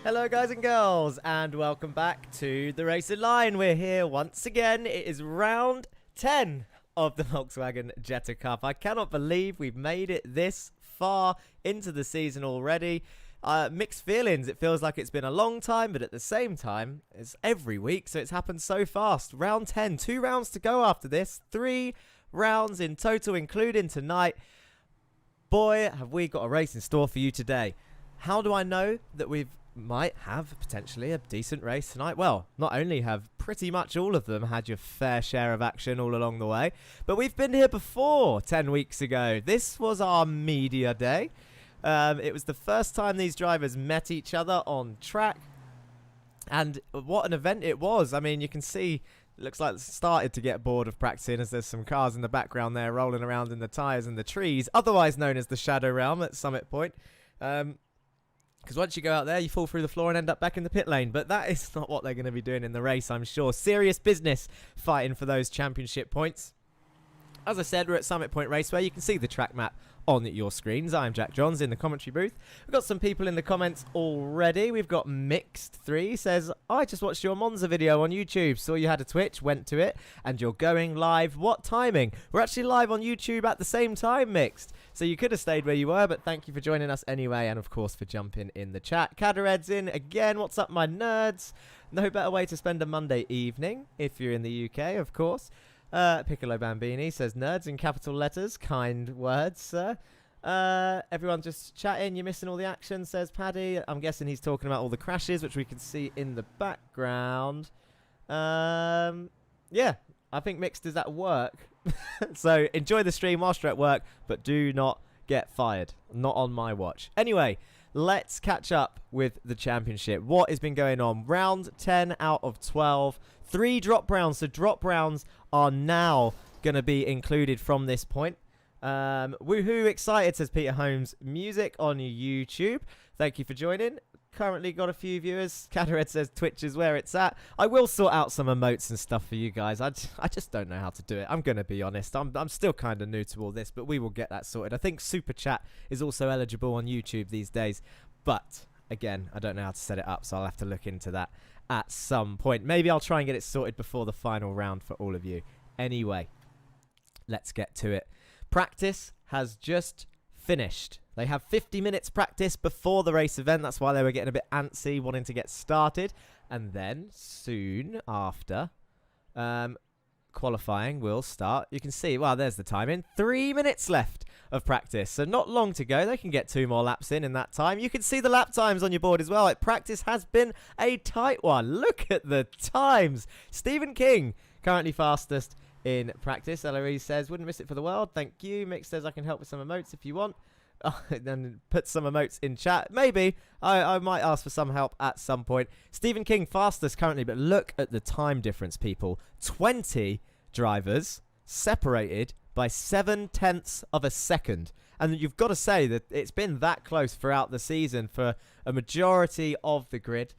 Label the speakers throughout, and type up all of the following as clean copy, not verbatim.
Speaker 1: Hello guys and girls, and welcome back to the Racing Line. We're here once again. It is round 10 of the Volkswagen Jetta Cup. I cannot believe we've made it this far into the season already. Mixed feelings. It feels like it's been a long time, but at the same time, it's every week, so it's happened so fast. Round 10, 2 rounds to go after this. 3 rounds in total, including tonight. Boy, have we got a race in store for you today. How do I know that we might have potentially a decent race tonight? Well, not only have pretty much all of them had your fair share of action all along the way, but we've been here before 10 weeks ago. This was our media day. It was the first time these drivers met each other on track, and what an event it was. I mean, you can see it looks like it started to get bored of practicing as there's some cars in the background there rolling around in the tyres and the trees, otherwise known as the Shadow Realm at Summit Point. Because once you go out there, you fall through the floor and end up back in the pit lane. But that is not what they're going to be doing in the race, I'm sure. Serious business fighting for those championship points. As I said, we're at Summit Point Raceway. You can see the track map on your screens. I'm Jack Johns in the commentary booth. We've got some people in the comments already. We've got Mixed3 says, I just watched your Monza video on YouTube. Saw you had a Twitch, went to it, and you're going live. What timing? We're actually live on YouTube at the same time, Mixed. So you could have stayed where you were, but thank you for joining us anyway, and of course for jumping in the chat. Cadared's in again. What's up, my nerds? No better way to spend a Monday evening, if you're in the UK, of course. Piccolo Bambini says, nerds in capital letters. Kind words, sir. Everyone just chatting. You're missing all the action, says Paddy. I'm guessing he's talking about all the crashes, which we can see in the background. Yeah, I think Mixed is at work. So enjoy the stream whilst you're at work, but do not get fired. Not on my watch. Anyway, let's catch up with the championship. What has been going on? Round 10 out of 12. 3 drop rounds. So drop rounds are now going to be included from this point. Woohoo, excited, says Peter Holmes. Music on YouTube. Thank you for joining. Currently got a few viewers. Catared says Twitch is where it's at. I will sort out some emotes and stuff for you guys. I just don't know how to do it. I'm going to be honest. I'm still kind of new to all this, but we will get that sorted. I think Super Chat is also eligible on YouTube these days. But, again, I don't know how to set it up, so I'll have to look into that at some point. Maybe I'll try and get it sorted before the final round for all of you. Anyway, let's get to it. Practice has just finished. They have 50 minutes practice before the race event. That's why they were getting a bit antsy, wanting to get started. And then, soon after, qualifying will start. You can see, well, there's the timing. 3 minutes left of practice. So not long to go. They can get 2 more laps in that time. You can see the lap times on your board as well. Like, practice has been a tight one. Look at the times. Stephen King, currently fastest in practice. Ellery says, wouldn't miss it for the world. Thank you. Mick says, I can help with some emotes if you want. Then put some emotes in chat. Maybe. I might ask for some help at some point. Stephen King fastest currently, but look at the time difference, people. 20 drivers separated by 0.7 of a second. And you've got to say that it's been that close throughout the season for a majority of the grid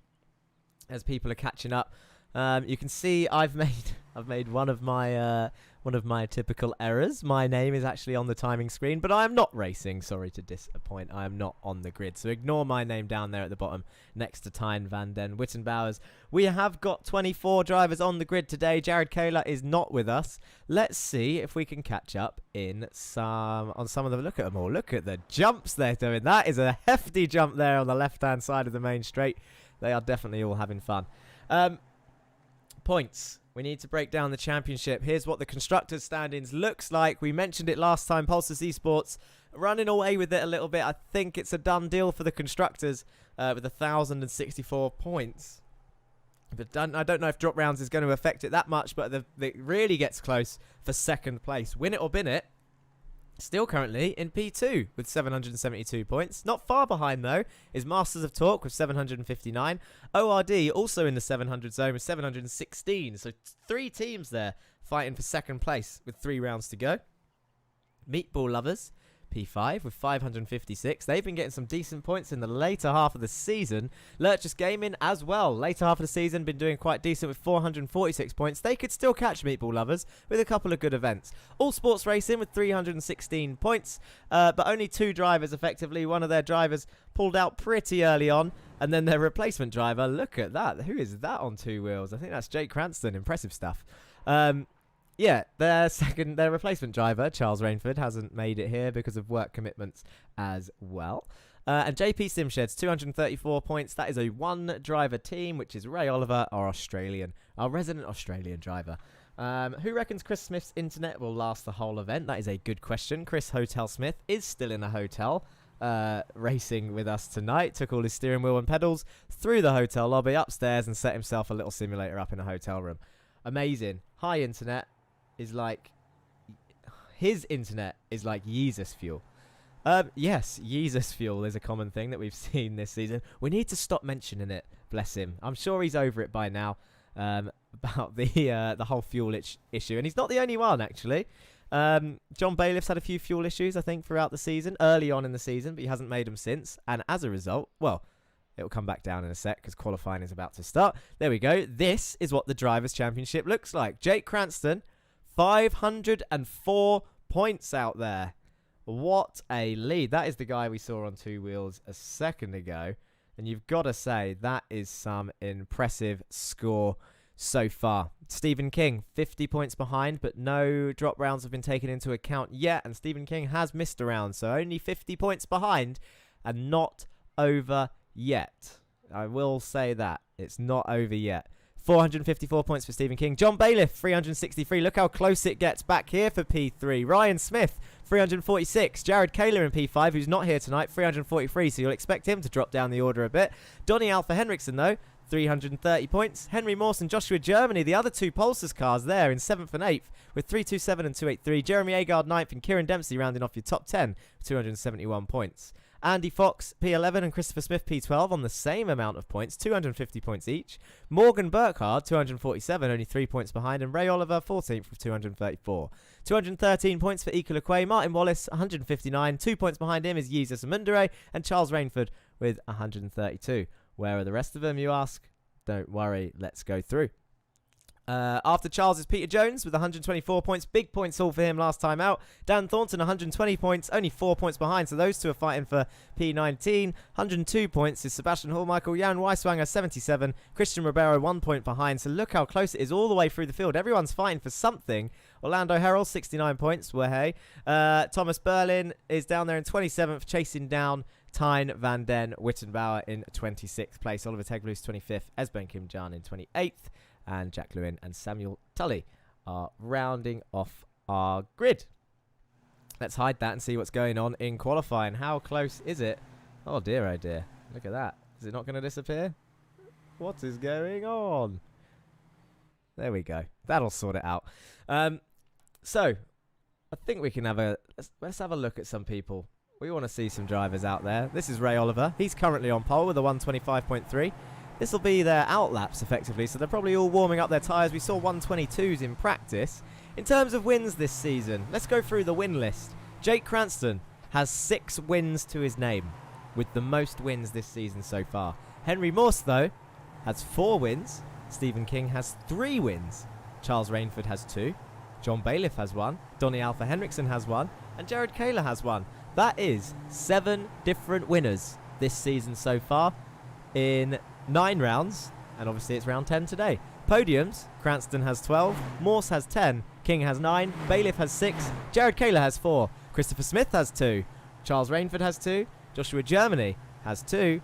Speaker 1: as people are catching up. You can see I've made one of my typical errors. My name is actually on the timing screen, but I am not racing. Sorry to disappoint. I am not on the grid, so ignore my name down there at the bottom next to Tyne van den Wittenbowers. We have got 24 drivers on the grid today. Jared Kohler is not with us. Let's see if we can catch up on some of them. Look at them all. Look at the jumps they're doing. That is a hefty jump there on the left-hand side of the main straight. They are definitely all having fun. Points. We need to break down the championship. Here's what the constructors' standings looks like. We mentioned it last time. Pulsar Esports running away with it a little bit. I think it's a done deal for the constructors with 1,064 points. But I don't know if drop rounds is going to affect it that much, but it really gets close for second place. Win it or bin it. Still currently in P2 with 772 points. Not far behind, though, is Masters of Talk with 759. ORD also in the 700 zone with 716. So 3 teams there fighting for second place with 3 rounds to go. Meatball Lovers, P5 with 556. They've been getting some decent points in the later half of the season. Lurchus Gaming as well. Later half of the season been doing quite decent with 446 points. They could still catch Meatball Lovers with a couple of good events. All Sports Racing with 316 points, but only 2 drivers effectively. One of their drivers pulled out pretty early on. And then their replacement driver, look at that. Who is that on 2 wheels? I think that's Jake Cranston. Impressive stuff. Yeah, their replacement driver, Charles Rainford, hasn't made it here because of work commitments as well. And JP Simshed's 234 points. That is a 1-driver team, which is Ray Oliver, our resident Australian driver. Who reckons Chris Smith's internet will last the whole event? That is a good question. Chris Hotel Smith is still in a hotel, racing with us tonight. Took all his steering wheel and pedals through the hotel lobby upstairs and set himself a little simulator up in a hotel room. Amazing. High internet is like... His internet is like Jesus fuel. Yes, Jesus fuel is a common thing that we've seen this season. We need to stop mentioning it, bless him. I'm sure he's over it by now, about the whole fuel issue. And he's not the only one, actually. John Bailiff's had a few fuel issues, I think, throughout the season, early on in the season, but he hasn't made them since. And as a result, well, it'll come back down in a sec because qualifying is about to start. There we go. This is what the Drivers' Championship looks like. Jake Cranston, 504 points out there. What a lead. That is the guy we saw on 2 wheels a second ago. And you've got to say, that is some impressive score so far. Stephen King, 50 points behind, but no drop rounds have been taken into account yet. And Stephen King has missed a round, so only 50 points behind and not over yet. I will say that. It's not over yet. 454 points for Stephen King. John Bailiff, 363. Look how close it gets back here for P3. Ryan Smith, 346. Jared Kaler in P5, who's not here tonight, 343. So you'll expect him to drop down the order a bit. Donny Alpha Henriksen, though, 330 points. Henry Morse and Joshua Germany, the other 2 Pulsars cars there in 7th and 8th with 327 and 283. Jeremy Agard 9th and Kieran Dempsey rounding off your top 10 with 271 points. Andy Fox, P11, and Christopher Smith, P12, on the same amount of points, 250 points each. Morgan Burkhardt, 247, only 3 points behind. And Ray Oliver, 14th with 234. 213 points for Ika Lequay. Martin Wallace, 159. 2 points behind him is Jesus Amundere. And Charles Rainford with 132. Where are the rest of them, you ask? Don't worry, let's go through. After Charles is Peter Jones with 124 points. Big points all for him last time out. Dan Thornton, 120 points, only 4 points behind. So those two are fighting for P19. 102 points is Sebastian Hallmichael. Jan Weiswanger, 77. Christian Ribeiro, 1 point behind. So look how close it is all the way through the field. Everyone's fighting for something. Orlando Herald, 69 points. Hey. Thomas Berlin is down there in 27th, chasing down Tyne van den Wittenbauer in 26th place. Oliver Teglus, 25th. Esben Kim Jan in 28th. And Jack Lewin and Samuel Tully are rounding off our grid. Let's hide that and see what's going on in qualifying. How close is it? Oh dear, oh dear. Look at that. Is it not going to disappear? What is going on? There we go. That'll sort it out. So, I think we can have let's have a look at some people. We want to see some drivers out there. This is Ray Oliver. He's currently on pole with a 125.3. This will be their outlaps, effectively, so they're probably all warming up their tyres. We saw 122s in practice. In terms of wins this season, let's go through the win list. Jake Cranston has 6 wins to his name, with the most wins this season so far. Henry Morse, though, has 4 wins. Stephen King has 3 wins. Charles Rainford has 2. John Bailiff has 1. Donny Alpha Henriksen has 1. And Jared Kaler has 1. That is 7 different winners this season so far in 9 rounds, and obviously it's round 10 today. Podiums, Cranston has 12, Morse has 10, King has 9, Bailiff has 6, Jared Kaler has 4, Christopher Smith has 2, Charles Rainford has 2, Joshua Germany has 2,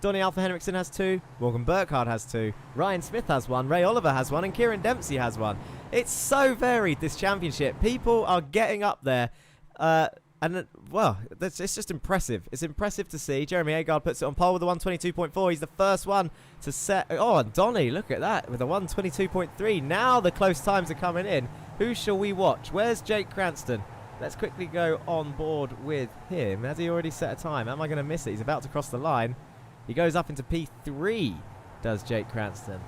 Speaker 1: Donny Alpha Henriksen has 2, Morgan Burkhardt has 2, Ryan Smith has 1, Ray Oliver has 1, and Kieran Dempsey has 1. It's so varied, this championship. People are getting up there, and, well, it's just impressive. It's impressive to see. Jeremy Agard puts it on pole with a 122.4. He's the first one to set... Oh, and Donny, look at that, with a 122.3. Now the close times are coming in. Who shall we watch? Where's Jake Cranston? Let's quickly go on board with him. Has he already set a time? Am I going to miss it? He's about to cross the line. He goes up into P3, does Jake Cranston.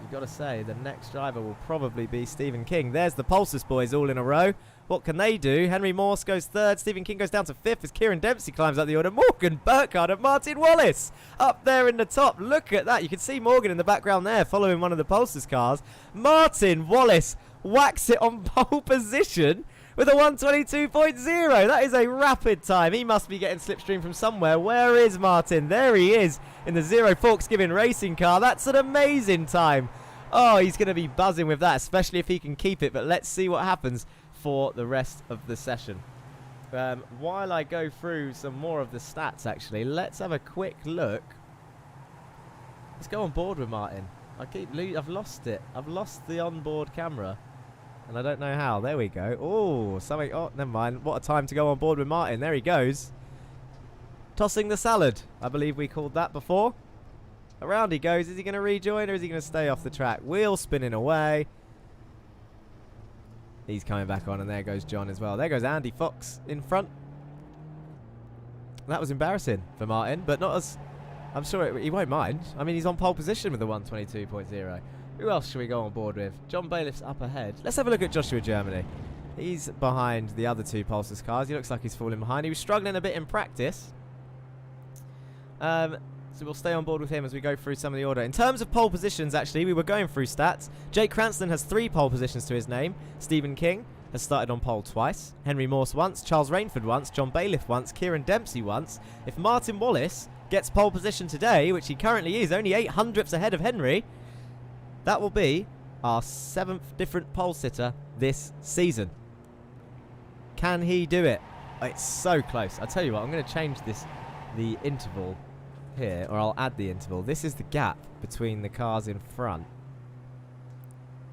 Speaker 1: You've got to say, the next driver will probably be Stephen King. There's the Pulsars boys all in a row. What can they do? Henry Morse goes 3rd. Stephen King goes down to 5th as Kieran Dempsey climbs up the order. Morgan Burkhardt and Martin Wallace up there in the top. Look at that. You can see Morgan in the background there following one of the Pulsars cars. Martin Wallace whacks it on pole position with a 1:22.0. That is a rapid time. He must be getting slipstream from somewhere. Where is Martin? There he is in the Zero Forksgiving racing car. That's an amazing time. Oh, he's going to be buzzing with that, especially if he can keep it. But let's see what happens for the rest of the session. While I go through some more of the stats, actually, let's have a quick look. Let's go on board with Martin. I've lost it. I've lost the onboard camera. And I don't know how. There we go. Oh, something. Oh, never mind. What a time to go on board with Martin. There he goes. Tossing the salad. I believe we called that before. Around he goes. Is he going to rejoin or is he going to stay off the track? Wheel spinning away. He's coming back on, and there goes John as well. There goes Andy Fox in front. That was embarrassing for Martin, but not as... I'm sure he won't mind. I mean, he's on pole position with the 1:22.0. Who else should we go on board with? John Bailiff's up ahead. Let's have a look at Joshua Germany. He's behind the other two Pulsars cars. He looks like he's falling behind. He was struggling a bit in practice. So we'll stay on board with him as we go through some of the order. In terms of pole positions, actually, we were going through stats. Jake Cranston has 3 pole positions to his name. Stephen King has started on pole twice. Henry Morse once. Charles Rainford once. John Bailiff once. Kieran Dempsey once. If Martin Wallace gets pole position today, which he currently is, only 800ths ahead of Henry, that will be our 7th different pole sitter this season. Can he do it? It's so close. I'll tell you what, I'm going to change the interval here, or I'll add the interval. This is the gap between the cars in front.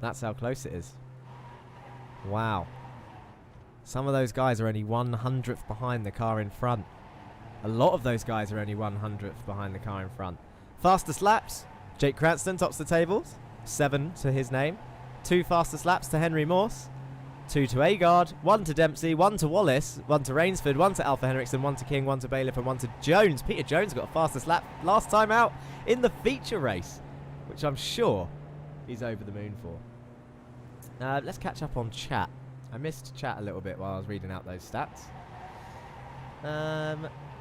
Speaker 1: That's how close it is. Wow. Some of those guys are only 100th behind the car in front. A lot of those guys are only 100th behind the car in front. Fastest laps, Jake Cranston tops the tables. 7 to his name. 2 fastest laps to Henry Morse. 2 to Agard. 1 to Dempsey. 1 to Wallace. 1 to Rainsford. 1 to Alpha Henriksen. 1 to King. 1 to Bailiff. And 1 to Jones. Peter Jones got a fastest lap last time out in the feature race, which I'm sure he's over the moon for. Let's catch up on chat. I missed chat a little bit while I was reading out those stats.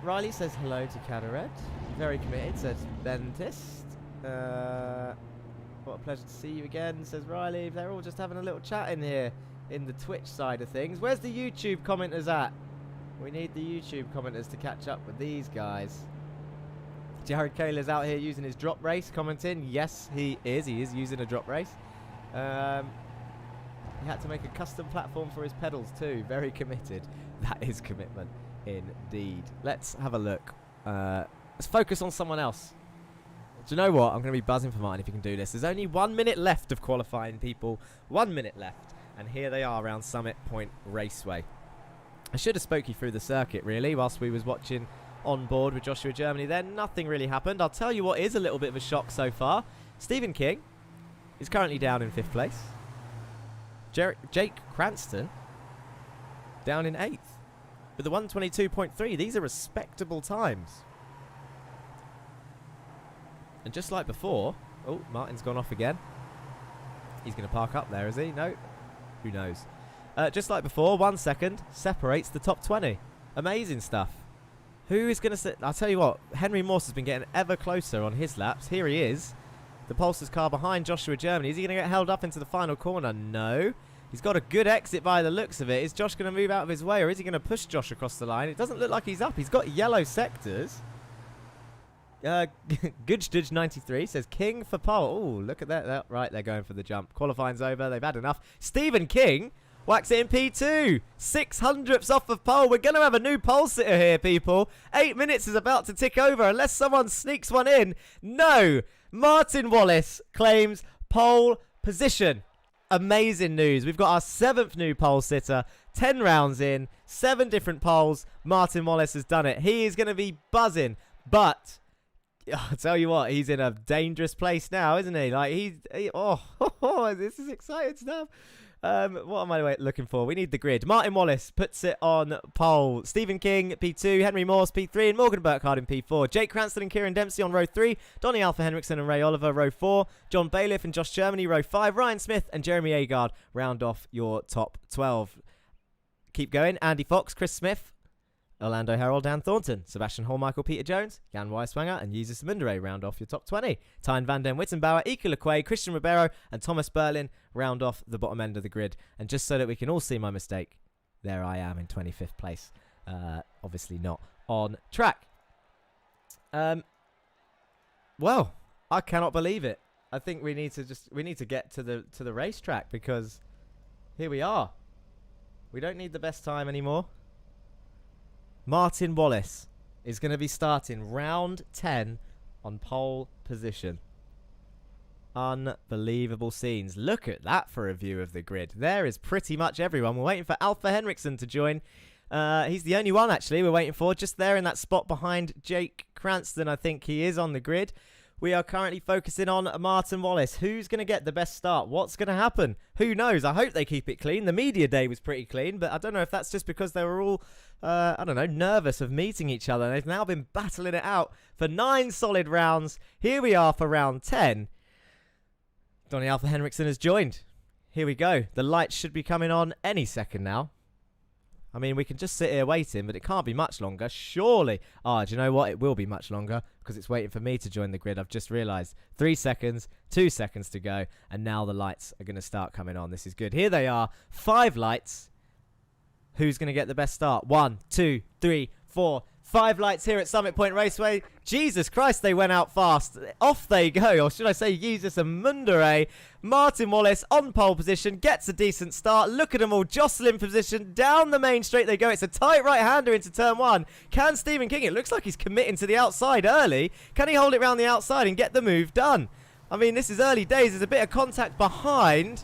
Speaker 1: Riley says hello to Cadared. Very committed, says Dentist. What a pleasure to see you again, says Riley. They're all just having a little chat in here in the Twitch side of things. Where's the YouTube commenters at? We need the YouTube commenters to catch up with these guys. Jared Kaler's out here using his drop race commenting. Yes, he is. He is using a drop race. He had to make a custom platform for his pedals too. Very committed. That is commitment indeed. Let's have a look. Let's focus on someone else. Do you know what? I'm going to be buzzing for Martin if he can do this. There's only 1 minute left of qualifying, people. 1 minute left. And here they are around Summit Point Raceway. I should have spoke you through the circuit, really, whilst we was watching on board with Joshua Germany. Then nothing really happened. I'll tell you what is a little bit of a shock so far. Stephen King is currently down in 5th place. Jake Cranston down in 8th with a 1:22.3. These are respectable times. And just like before... Oh, Martin's gone off again. He's going to park up there, is he? No. Who knows? Just like before, 1 second separates the top 20. Amazing stuff. Who is going to... I'll tell you what, Henry Morse has been getting ever closer on his laps. Here he is. The Pulsar's car behind Joshua Germany. Is he going to get held up into the final corner? No. He's got a good exit by the looks of it. Is Josh going to move out of his way, or is he going to push Josh across the line? It doesn't look like he's up. He's got yellow sectors. Goodstudge 93 says King for pole. Oh, look at that. Right, they're going for the jump. Qualifying's over. They've had enough. Stephen King whacks it in P2. 600ths off of pole. We're going to have a new pole sitter here, people. 8 minutes is about to tick over unless someone sneaks one in. No. Martin Wallace claims pole position. Amazing news. We've got our 7th new pole sitter. 10 rounds in. 7 different poles. Martin Wallace has done it. He is going to be buzzing. But... I'll tell you what, he's in a dangerous place now, isn't he? Like, this is exciting stuff. What am I looking for? We need the grid. Martin Wallace puts it on pole. Stephen King, P2. Henry Morse, P3. And Morgan Burkhardt in P4. Jake Cranston and Kieran Dempsey on row 3. Donny Alpha Henriksen and Ray Oliver, row 4. John Bailiff and Josh Germany, row 5. Ryan Smith and Jeremy Agard round off your top 12. Keep going. Andy Fox, Chris Smith, Orlando Harold, Dan Thornton, Sebastian Hall, Michael Peter Jones, Jan Weiswanger, and Jesus Mundere round off your top 20. Tyne van den Wittenbauer, Ika Lequay, Christian Ribeiro, and Thomas Berlin round off the bottom end of the grid. And just so that we can all see my mistake, there I am in 25th place. Obviously not on track. Well, I cannot believe it. I think we need to get to the racetrack, because here we are. We don't need the best time anymore. Martin Wallace is going to be starting round 10 on pole position. Unbelievable scenes. Look at that for a view of the grid. There is pretty much everyone. We're waiting for Alfa Henriksen to join. He's the only one, actually, we're waiting for. Just there in that spot behind Jake Cranston, I think he is on the grid. We are currently focusing on Martin Wallace. Who's going to get the best start? What's going to happen? Who knows? I hope they keep it clean. The media day was pretty clean, but I don't know if that's just because they were all, I don't know, nervous of meeting each other. They've now been battling it out for 9 solid rounds. Here we are for round 10. Donny Alfa Henriksen has joined. Here we go. The lights should be coming on any second now. I mean, we can just sit here waiting, but it can't be much longer, surely. Oh, do you know what? It will be much longer, because it's waiting for me to join the grid. I've just realised. 3 seconds, 2 seconds to go, and now the lights are going to start coming on. This is good. Here they are. 5 lights. Who's going to get the best start? 1, 2, 3, 4, 5 lights here at Summit Point Raceway. Jesus Christ, they went out fast. Off they go, or should I say Jesus and Mundere. Martin Wallace on pole position, gets a decent start. Look at them all jostling position. Down the main straight they go. It's a tight right-hander into turn 1. Can Stephen King, it looks like he's committing to the outside early. Can he hold it round the outside and get the move done? I mean, this is early days. There's a bit of contact behind,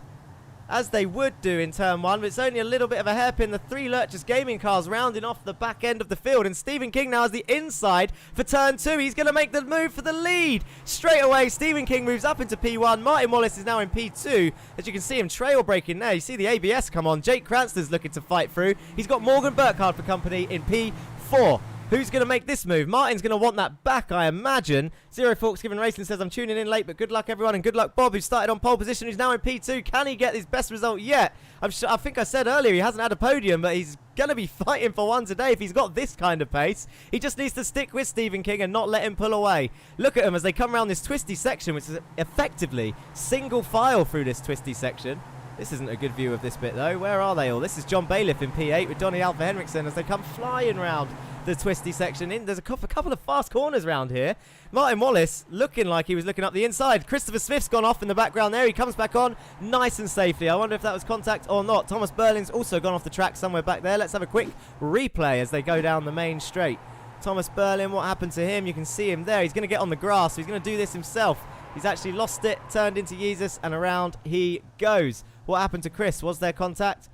Speaker 1: as they would do in turn 1, but it's only a little bit of a hairpin. The 3 Lurchers gaming cars rounding off the back end of the field, and Stephen King now has the inside for turn 2. He's going to make the move for the lead. Straight away, Stephen King moves up into P1. Martin Wallace is now in P2. As you can see him trail braking there. You see the ABS come on. Jake Cranston's looking to fight through. He's got Morgan Burkhardt for company in P4. Who's going to make this move? Martin's going to want that back, I imagine. Zero Forks Given Racing says, I'm tuning in late, but good luck, everyone. And good luck, Bob, who started on pole position, who's now in P2. Can he get his best result yet? I think I said earlier he hasn't had a podium, but he's going to be fighting for one today if he's got this kind of pace. He just needs to stick with Stephen King and not let him pull away. Look at him as they come around this twisty section, which is effectively single file through this twisty section. This isn't a good view of this bit, though. Where are they all? This is John Bailiff in P8 with Donny Alfa Henriksen as they come flying round the twisty section. There's a couple of fast corners round here. Martin Wallace looking like he was looking up the inside. Christopher Swift's gone off in the background there. He comes back on nice and safely. I wonder if that was contact or not. Thomas Berlin's also gone off the track somewhere back there. Let's have a quick replay as they go down the main straight. Thomas Berlin, what happened to him? You can see him there. He's going to get on the grass. So he's going to do this himself. He's actually lost it, turned into Jesus, and around he goes. What happened to Chris? Was there contact?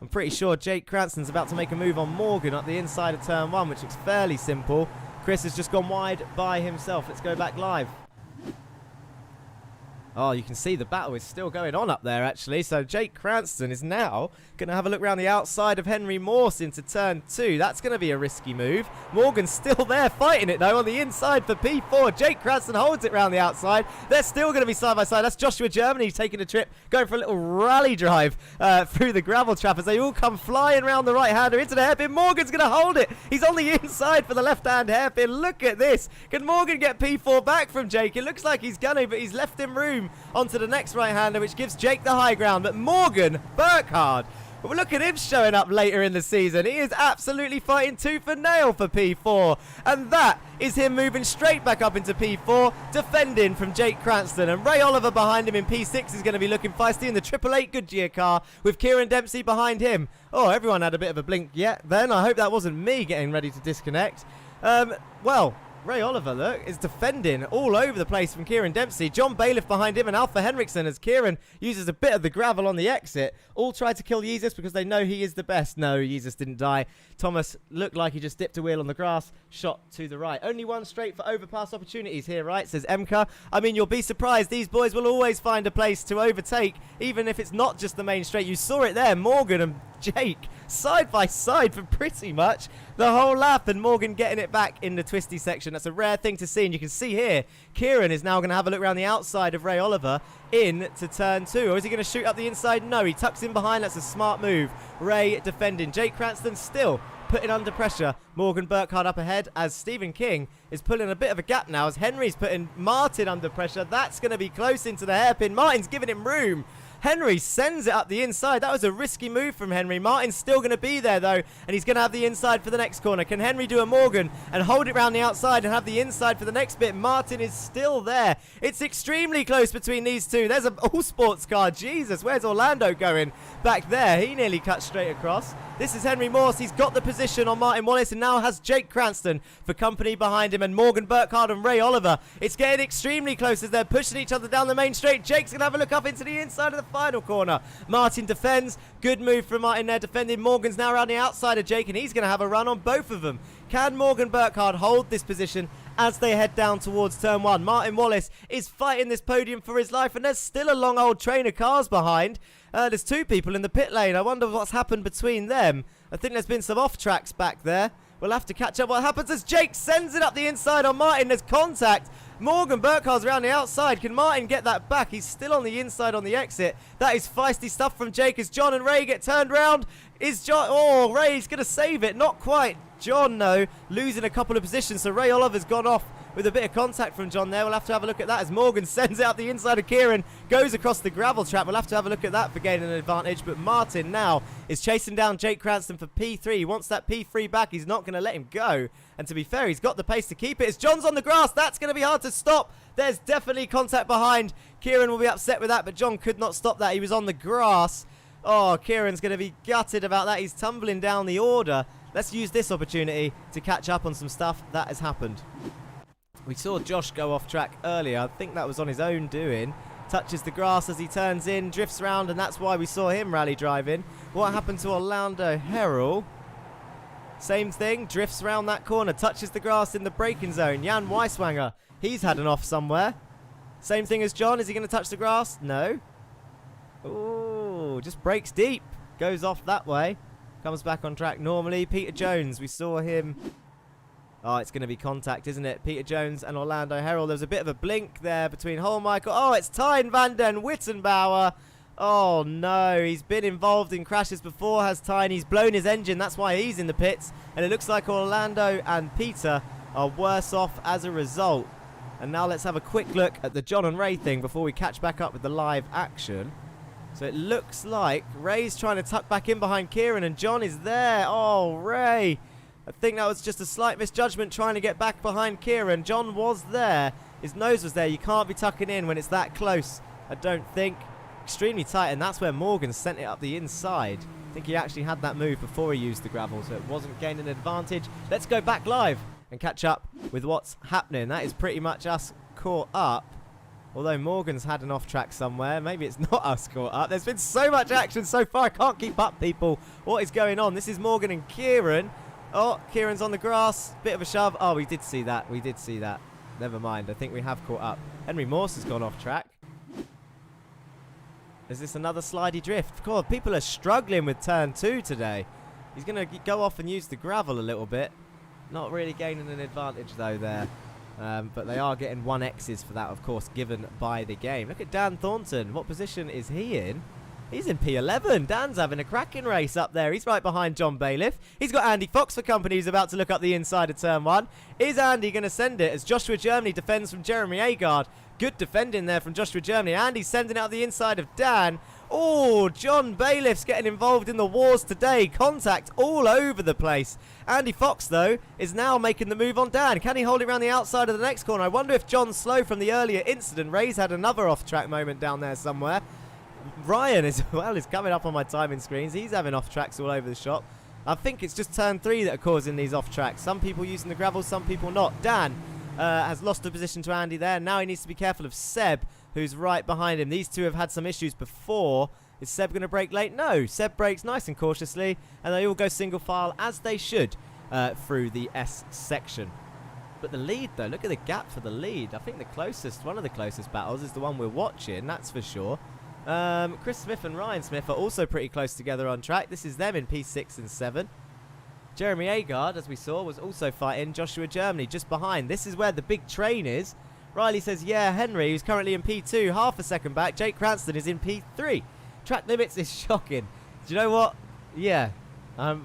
Speaker 1: I'm pretty sure Jake Cranston's about to make a move on Morgan up the inside of turn 1, which looks fairly simple. Chris has just gone wide by himself. Let's go back live. Oh, you can see the battle is still going on up there, actually. So Jake Cranston is now going to have a look around the outside of Henry Morse into turn 2. That's going to be a risky move. Morgan's still there fighting it, though, on the inside for P4. Jake Cranston holds it round the outside. They're still going to be side by side. That's Joshua Germany taking a trip, going for a little rally drive through the gravel trap as they all come flying round the right-hander into the hairpin. Morgan's going to hold it. He's on the inside for the left-hand hairpin. Look at this. Can Morgan get P4 back from Jake? It looks like he's going to, but he's left him room onto the next right-hander, which gives Jake the high ground. But Morgan Burkhardt, well, look at him showing up later in the season. He is absolutely fighting tooth and nail for P4. And that is him moving straight back up into P4, defending from Jake Cranston. And Ray Oliver behind him in P6 is going to be looking feisty in the 888 Goodyear car with Kieran Dempsey behind him. Oh, everyone had a bit of a blink yet then. I hope that wasn't me getting ready to disconnect. Well, Ray Oliver, look, is defending all over the place from Kieran Dempsey. John Bailiff behind him and Alfa Henriksen as Kieran uses a bit of the gravel on the exit. All try to kill Jesus because they know he is the best. No, Jesus didn't die. Thomas looked like he just dipped a wheel on the grass, shot to the right. Only one straight for overpass opportunities here, right, says Emka. I mean, you'll be surprised. These boys will always find a place to overtake, even if it's not just the main straight. You saw it there, Morgan and Jake side by side for pretty much the whole lap, and Morgan getting it back in the twisty section. That's a rare thing to see, and you can see here Kieran is now going to have a look around the outside of Ray Oliver into turn 2. Or is he going to shoot up the inside? No, he tucks in behind. That's a smart move. Ray defending. Jake Cranston still putting under pressure. Morgan Burkhardt up ahead as Stephen King is pulling a bit of a gap now as Henry's putting Martin under pressure. That's going to be close into the hairpin. Martin's giving him room. Henry sends it up the inside. That was a risky move from Henry. Martin's still going to be there, though, and he's going to have the inside for the next corner. Can Henry do a Morgan and hold it round the outside and have the inside for the next bit? Martin is still there. It's extremely close between these two. There's an all-sports car. Jesus, where's Orlando going back there? He nearly cut straight across. This is Henry Morse. He's got the position on Martin Wallace and now has Jake Cranston for company behind him and Morgan Burkhardt and Ray Oliver. It's getting extremely close as they're pushing each other down the main straight. Jake's going to have a look up into the inside of the final corner. Martin defends. Good move from Martin there defending. Morgan's now around the outside of Jake and he's going to have a run on both of them. Can Morgan Burkhardt hold this position as they head down towards turn 1? Martin Wallace is fighting this podium for his life and there's still a long old train of cars behind. There's 2 people in the pit lane. I wonder what's happened between them. I think there's been some off tracks back there. We'll have to catch up what happens as Jake sends it up the inside on Martin. There's contact. Morgan Burkhardt's around the outside. Can Martin get that back? He's still on the inside on the exit. That is feisty stuff from Jake as John and Ray get turned round. Is John... Oh, Ray's going to save it. Not quite. John, though, losing a couple of positions. So Ray Oliver's gone off with a bit of contact from John there. We'll have to have a look at that as Morgan sends it out the inside of Kieran. Goes across the gravel trap. We'll have to have a look at that for gaining an advantage. But Martin now is chasing down Jake Cranston for P3. He wants that P3 back. He's not going to let him go. And to be fair, he's got the pace to keep it. As John's on the grass, that's going to be hard to stop. There's definitely contact behind. Kieran will be upset with that, but John could not stop that. He was on the grass. Oh, Kieran's going to be gutted about that. He's tumbling down the order. Let's use this opportunity to catch up on some stuff that has happened. We saw Josh go off track earlier. I think that was on his own doing. Touches the grass as he turns in, drifts around, and that's why we saw him rally driving. What happened to Orlando Herrell? Same thing, drifts around that corner, touches the grass in the braking zone. Jan Weiswanger, he's had an off somewhere. Same thing as John. Is he going to touch the grass? No. Ooh, just brakes deep. Goes off that way. Comes back on track normally. Peter Jones, we saw him... Oh, it's going to be contact, isn't it? Peter Jones and Orlando Herrell. There's a bit of a blink there between Holmichael. Oh, it's Tyne van den Wittenbauer. Oh, no. He's been involved in crashes before, has Tyne. He's blown his engine. That's why he's in the pits. And it looks like Orlando and Peter are worse off as a result. And now let's have a quick look at the John and Ray thing before we catch back up with the live action. So it looks like Ray's trying to tuck back in behind Kieran and John is there. Oh, Ray. I think that was just a slight misjudgment trying to get back behind Kieran. John was there. His nose was there. You can't be tucking in when it's that close, I don't think. Extremely tight, and that's where Morgan sent it up the inside. I think he actually had that move before he used the gravel, so it wasn't gaining an advantage. Let's go back live and catch up with what's happening. That is pretty much us caught up. Although Morgan's had an off track somewhere. Maybe it's not us caught up. There's been so much action so far. I can't keep up, people. What is going on? This is Morgan and Kieran. Oh, Kieran's on the grass. Bit of a shove. Oh, we did see that. We did see that. Never mind. I think we have caught up. Henry Morse has gone off track. Is this another slidey drift? Of course, people are struggling with turn 2 today. He's going to go off and use the gravel a little bit. Not really gaining an advantage, though, there. But they are getting 1Xs for that, of course, given by the game. Look at Dan Thornton. What position is he in? He's in P11. Dan's having a cracking race up there. He's right behind John Bailiff. He's got Andy Fox for company. He's about to look up the inside of turn 1. Is Andy going to send it as Joshua Germany defends from Jeremy Agard? Good defending there from Joshua Germany. Andy's sending out the inside of Dan. Oh, John Bailiff's getting involved in the wars today. Contact all over the place. Andy Fox, though, is now making the move on Dan. Can he hold it around the outside of the next corner? I wonder if John's slow from the earlier incident. Ray's had another off-track moment down there somewhere. Ryan as well is coming up on my timing screens. He's having off tracks all over the shop. I think it's just turn 3 that are causing these off tracks. Some people using the gravel, some people not. Dan has lost the position to Andy there. Now he needs to be careful of Seb, who's right behind him. These two have had some issues before. Is Seb going to brake late? No. Seb brakes nice and cautiously, and they all go single file as they should through the S section. But the lead, though, look at the gap for the lead. I think the closest, one of the closest battles is the one we're watching, that's for sure. Chris Smith and Ryan Smith are also pretty close together on track. This is them in P6 and 7. Jeremy Agard, as we saw, was also fighting Joshua Germany just behind. This is where the big train is. Riley says, yeah, Henry, who's currently in P2, half a second back. Jake Cranston is in P3. Track limits is shocking. Do you know what? Yeah,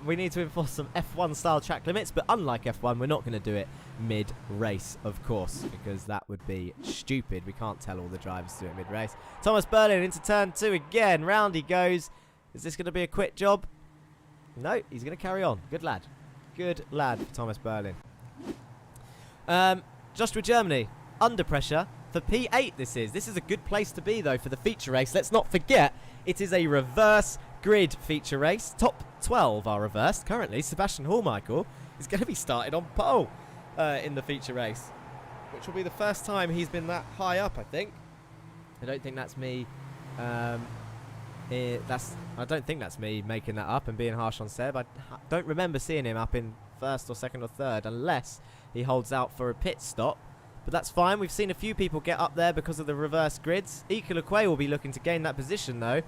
Speaker 1: We need to enforce some F1 style track limits, but unlike F1, we're not going to do it mid-race, of course, because that would be stupid. We can't tell all the drivers to do it mid-race. Thomas Berlin into turn 2 again. Round he goes. Is this going to be a quick job? No, he's going to carry on. Good lad. Good lad for Thomas Berlin. Joshua Germany, under pressure for P8 this is. This is a good place to be, though, for the feature race. Let's not forget, it is a reverse grid feature race. Top 12 are reversed. Currently, Sebastian Hallmichael is going to be started on pole in the feature race, which will be the first time he's been that high up, I think. I don't think that's me. I don't think that's me making that up and being harsh on Seb. I don't remember seeing him up in first or second or third, unless he holds out for a pit stop. But that's fine. We've seen a few people get up there because of the reverse grids. Ika Lequay will be looking to gain that position, though.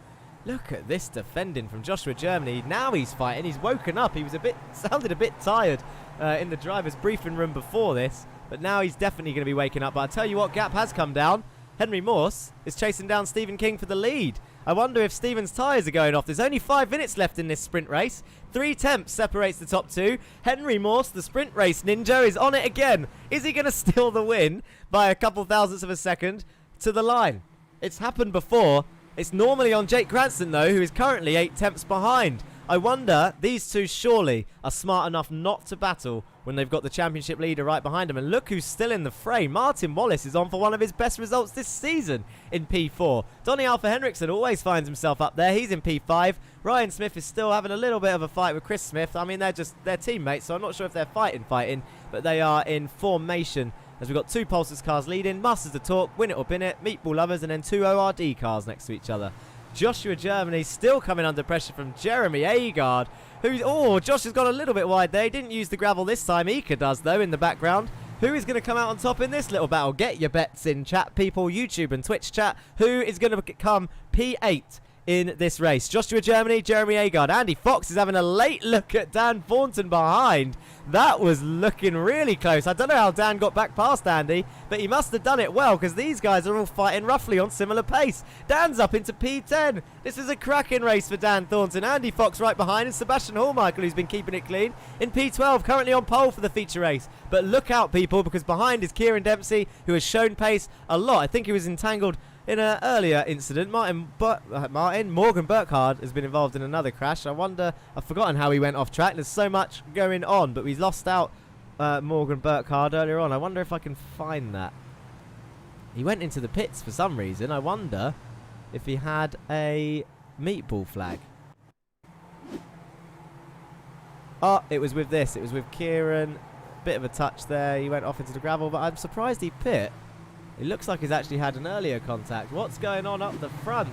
Speaker 1: Look at this defending from Joshua Germany. Now he's fighting. He's woken up. He was sounded a bit tired in the driver's briefing room before this, but now he's definitely going to be waking up. But I tell you what, gap has come down. Henry Morse is chasing down Stephen King for the lead. I wonder if Stephen's tyres are going off. There's only 5 minutes left in this sprint race. 3 tenths separates the top 2. Henry Morse, the sprint race ninja, is on it again. Is he going to steal the win by a couple thousandths of a second to the line? It's happened before. It's normally on Jake Cranston, though, who is currently 8 tenths behind. I wonder, these two surely are smart enough not to battle when they've got the championship leader right behind them. And look who's still in the fray. Martin Wallace is on for one of his best results this season in P4. Donny Alpha Henriksen always finds himself up there. He's in P5. Ryan Smith is still having a little bit of a fight with Chris Smith. I mean, they're teammates, so I'm not sure if they're fighting, but they are in formation. As we've got 2 Pulsars cars leading, Masters of Talk, Win It or Bin It, Meatball Lovers, and then 2 ORD cars next to each other. Joshua Germany still coming under pressure from Jeremy Agard, Josh has gone a little bit wide there. He didn't use the gravel this time. Ika does, though, in the background. Who is going to come out on top in this little battle? Get your bets in, chat people, YouTube and Twitch chat. Who is going to become P8 in this race? Joshua Germany, Jeremy Agard. Andy Fox is having a late look at Dan Thornton behind. That was looking really close. I don't know how Dan got back past Andy, but he must have done it well because these guys are all fighting roughly on similar pace. Dan's up into P10. This is a cracking race for Dan Thornton. Andy Fox right behind, and Sebastian Hallmichael, who's been keeping it clean, in P12, currently on pole for the feature race. But look out, people, because behind is Kieran Dempsey, who has shown pace a lot. I think he was entangled in an earlier incident. Morgan Burkhardt has been involved in another crash. I've forgotten how he went off track. There's so much going on, but we've lost out Morgan Burkhardt earlier on. I wonder if I can find that. He went into the pits for some reason. I wonder if he had a meatball flag. Oh, it was with this. It was with Kieran. Bit of a touch there. He went off into the gravel, but I'm surprised he pit. It looks like he's actually had an earlier contact. What's going on up the front?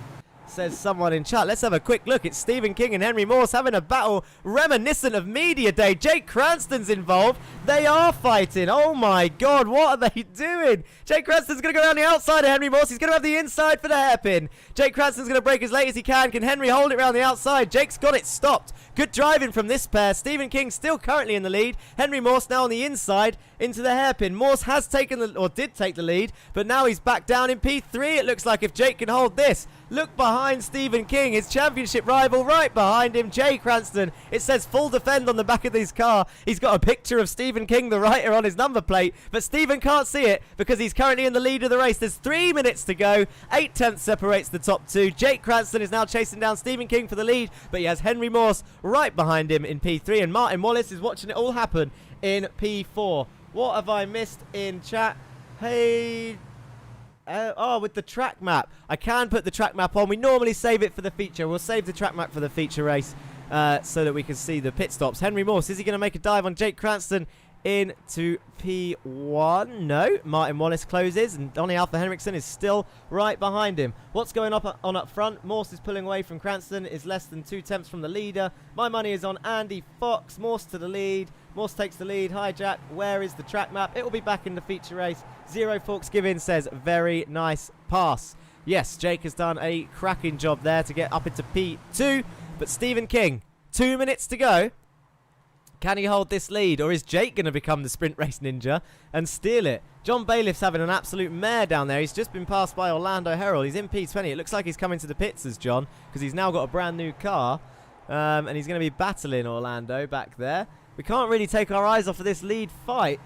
Speaker 1: Says someone in chat. Let's have a quick look. It's Stephen King and Henry Morse having a battle reminiscent of Media Day. Jake Cranston's involved. They are fighting. Oh my God, what are they doing? Jake Cranston's going to go around the outside of Henry Morse. He's going to have the inside for the hairpin. Jake Cranston's going to break as late as he can. Can Henry hold it around the outside? Jake's got it stopped. Good driving from this pair. Stephen King still currently in the lead. Henry Morse now on the inside into the hairpin. Morse has taken did take the lead, but now he's back down in P3. It looks like if Jake can hold this. Look behind Stephen King, his championship rival right behind him, Jay Cranston. It says full defend on the back of his car. He's got a picture of Stephen King, the writer, on his number plate, but Stephen can't see it because he's currently in the lead of the race. There's 3 minutes to go. 8 tenths separates the top 2. Jake Cranston is now chasing down Stephen King for the lead, but he has Henry Morse right behind him in P3, and Martin Wallace is watching it all happen in P4. What have I missed in chat? Hey... with the track map. I can put the track map on. We normally save it for the feature. We'll save the track map for the feature race so that we can see the pit stops. Henry Morse, is he going to make a dive on Jake Cranston into P1? No. Martin Wallace closes, and Donny Alpha Henriksen is still right behind him. What's going on up front? Morse is pulling away from Cranston, is less than 2 tenths from the leader. My money is on Andy Fox. Morse to the lead. Morse takes the lead. Hijack, where is the track map? It will be back in the feature race. Zero Forks Give In says, very nice pass. Yes, Jake has done a cracking job there to get up into P2. But Stephen King, 2 minutes to go. Can he hold this lead, or is Jake going to become the sprint race ninja and steal it? John Bailiff's having an absolute mare down there. He's just been passed by Orlando Herald. He's in P20. It looks like he's coming to the pits as John, because he's now got a brand new car. And he's going to be battling Orlando back there. We can't really take our eyes off of this lead fight.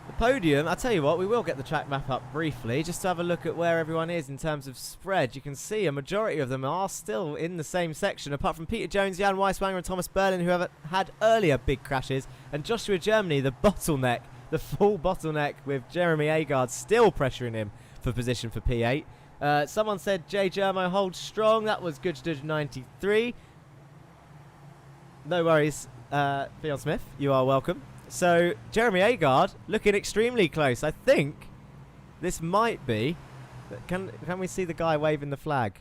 Speaker 1: The podium, I'll tell you what, we will get the track map up briefly, just to have a look at where everyone is in terms of spread. You can see a majority of them are still in the same section, apart from Peter Jones, Jan Weiswanger and Thomas Berlin, who have had earlier big crashes, and Joshua Germany, the bottleneck, the full bottleneck, with Jeremy Agard still pressuring him for position for P8. Someone said J. Germo holds strong. That was Good 93. No worries, Theon Smith, you are welcome. So, Jeremy Agard looking extremely close. I think this might be... Can we see the guy waving the flag?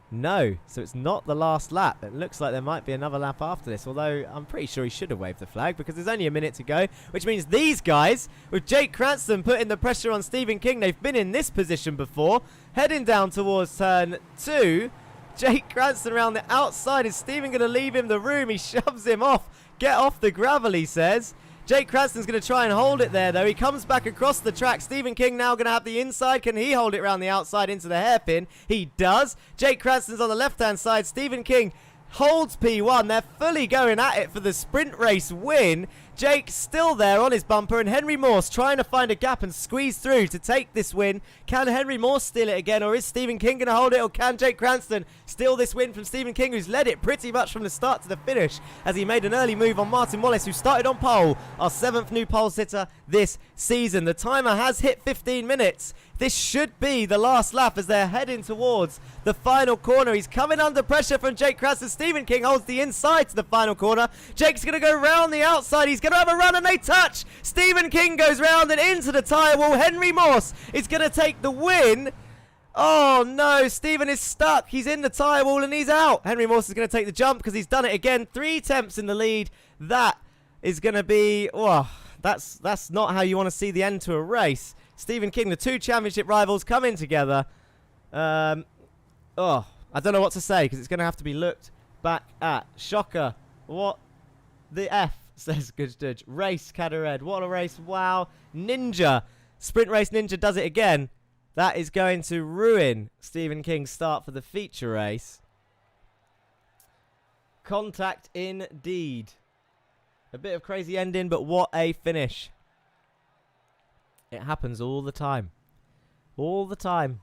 Speaker 1: No. So, it's not the last lap. It looks like there might be another lap after this. Although, I'm pretty sure he should have waved the flag because there's only a minute to go. Which means these guys, with Jake Cranston putting the pressure on Stephen King, they've been in this position before. Heading down towards turn 2. Jake Cranston around the outside. Is Stephen going to leave him the room? He shoves him off. Get off the gravel, he says. Jake Cranston's going to try and hold it there, though. He comes back across the track. Stephen King now going to have the inside. Can he hold it around the outside into the hairpin? He does. Jake Cranston's on the left-hand side. Stephen King holds P1. They're fully going at it for the sprint race win. Jake still there on his bumper, and Henry Morse trying to find a gap and squeeze through to take this win. Can Henry Morse steal it again, or is Stephen King going to hold it, or can Jake Cranston steal this win from Stephen King, who's led it pretty much from the start to the finish, as he made an early move on Martin Wallace, who started on pole, our 7th new pole sitter this season. The timer has hit 15 minutes. This should be the last lap as they're heading towards the final corner. He's coming under pressure from Jake Cranston. Stephen King holds the inside to the final corner. Jake's going to go round the outside. He's going to have a run and they touch. Stephen King goes round and into the tyre wall. Henry Morse is going to take the win. Oh no, Stephen is stuck. He's in the tyre wall and he's out. Henry Morse is going to take the jump because he's done it again. 3 attempts in the lead. That is going to be... Oh, that's not how you want to see the end to a race. Stephen King, the 2 championship rivals coming together. I don't know what to say because it's going to have to be looked back at. Shocker. What the F, says Good Judge. Race, Cadared. What a race. Wow. Ninja. Sprint Race Ninja does it again. That is going to ruin Stephen King's start for the feature race. Contact indeed. A bit of crazy ending, but what a finish. It happens all the time. All the time.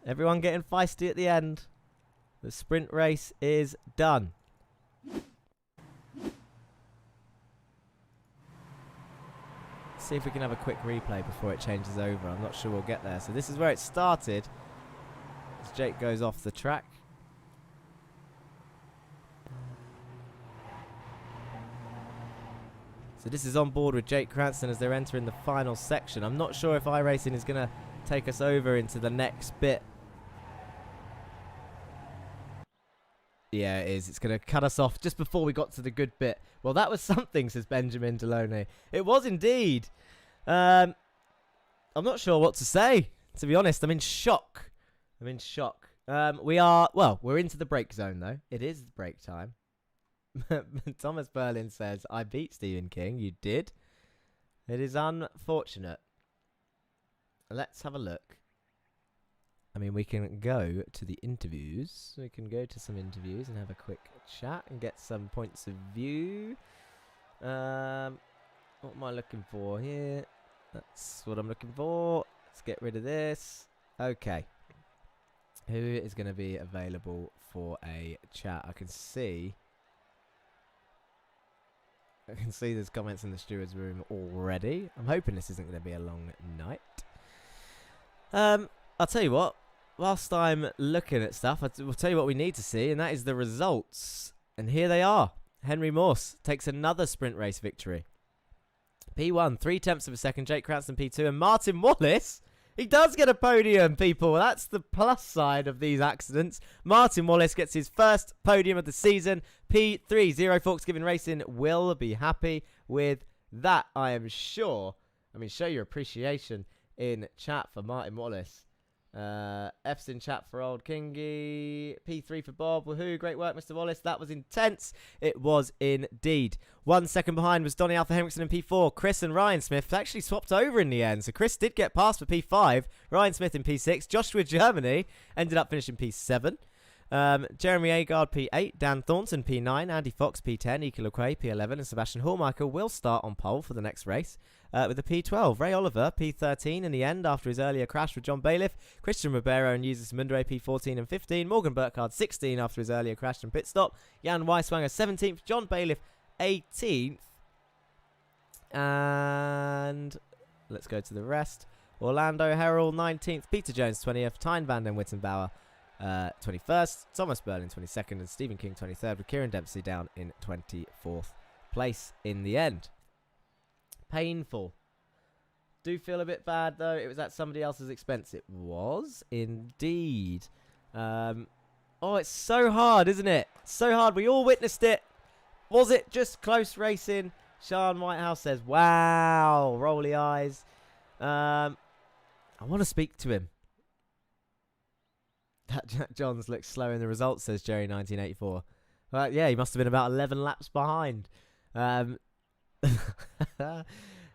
Speaker 1: Everyone getting feisty at the end. The sprint race is done. See if we can have a quick replay before it changes over. I'm not sure we'll get there. So this is where it started. As Jake goes off the track. So this is on board with Jake Cranston as they're entering the final section. I'm not sure if iRacing is going to take us over into the next bit. Yeah, it is. It's going to cut us off just before we got to the good bit. Well, that was something, says Benjamin Deloney. It was indeed. I'm not sure what to say, to be honest. I'm in shock. I'm in shock. We're into the break zone, though. It is break time. Thomas Berlin says, I beat Stephen King. You did. It is unfortunate. Let's have a look. I mean, we can go to the interviews. We can go to some interviews and have a quick chat and get some points of view. What am I looking for here? That's what I'm looking for. Let's get rid of this. Okay. Who is going to be available for a chat? I can see there's comments in the steward's room already. I'm hoping this isn't going to be a long night. I'll tell you what. Whilst I'm looking at stuff, I'll tell you what we need to see, and that is the results. And here they are. Henry Morse takes another sprint race victory. P1, 3/10 of a second. Jake Cranston, P2. And Martin Wallace, he does get a podium, people. That's the plus side of these accidents. Martin Wallace gets his first podium of the season. P3. Zero Forks Giving Racing will be happy with that, I am sure. I mean, show your appreciation in chat for Martin Wallace. F's in chat for Old Kingy. P3 for Bob. Woohoo, great work, Mr. Wallace. That was intense. It was indeed. 1 second behind was Donny Alpha Henriksen in P4. Chris and Ryan Smith actually swapped over in the end. So Chris did get past for P5. Ryan Smith in P6. Joshua Germany ended up finishing P7. Jeremy Agard P8, Dan Thornton P9, Andy Fox P10, Ike LeQuay P11, and Sebastian Hallmichael will start on pole for the next race with a P12. Ray Oliver P13 in the end after his earlier crash with John Bailiff. Christian Ribeiro and Jesus Mundre P14 and 15. Morgan Burkhardt 16 after his earlier crash and pit stop. Jan Weiswanger 17th. John Bailiff 18th. And let's go to the rest. Orlando Herald 19th. Peter Jones 20th. Tyne van den Wittenbauer 21st, Thomas Berlin 22nd, and Stephen King 23rd, with Kieran Dempsey down in 24th place in the end. Painful. Do feel a bit bad though. It was at somebody else's expense. It was indeed. Oh, it's so hard, isn't it? So hard. We all witnessed it. Was it just close racing? Sean Whitehouse says, "Wow, rolly eyes." I want to speak to him. That Jack Johns looks slow in the results, says Jerry 1984. Well, yeah, he must have been about 11 laps behind.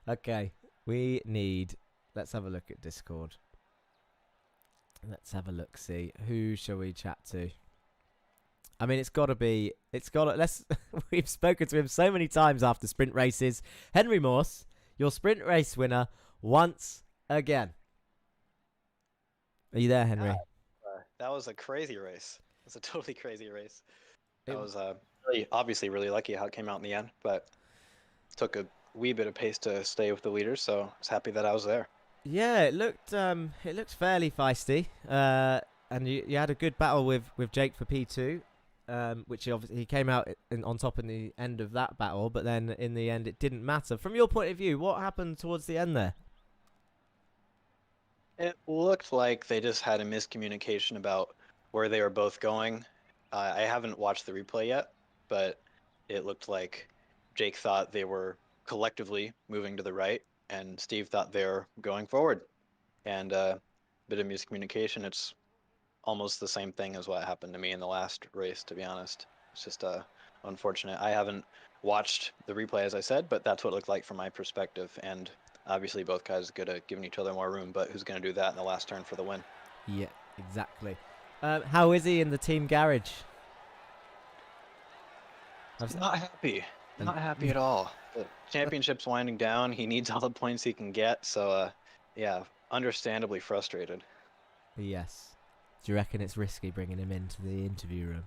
Speaker 1: Okay, we need... Let's have a look at Discord. Let's have a look, see. Who shall we chat to? I mean, it's got to be... We've spoken to him so many times after sprint races. Henry Morse, your sprint race winner once again. Are you there, Henry?
Speaker 2: That was a crazy race. It was a totally crazy race. That was obviously really lucky how it came out in the end, but took a wee bit of pace to stay with the leaders, so I was happy that I was there.
Speaker 1: Yeah, it looked fairly feisty, and you had a good battle with Jake for P2, which he came out on top in the end of that battle, but then in the end it didn't matter. From your point of view, what happened towards the end there?
Speaker 2: It looked like they just had a miscommunication about where they were both going. I haven't watched the replay yet, but it looked like Jake thought they were collectively moving to the right, and Steve thought they were going forward. And a bit of miscommunication. It's almost the same thing as what happened to me in the last race, to be honest. It's just unfortunate. I haven't watched the replay, as I said, but that's what it looked like from my perspective. And obviously, both guys are good at giving each other more room, but who's going to do that in the last turn for the win?
Speaker 1: Yeah, exactly. How is he in the team garage?
Speaker 2: Not happy. Not happy at all. The championship's winding down. He needs all the points he can get. So, yeah, understandably frustrated.
Speaker 1: Yes. Do you reckon it's risky bringing him into the interview room?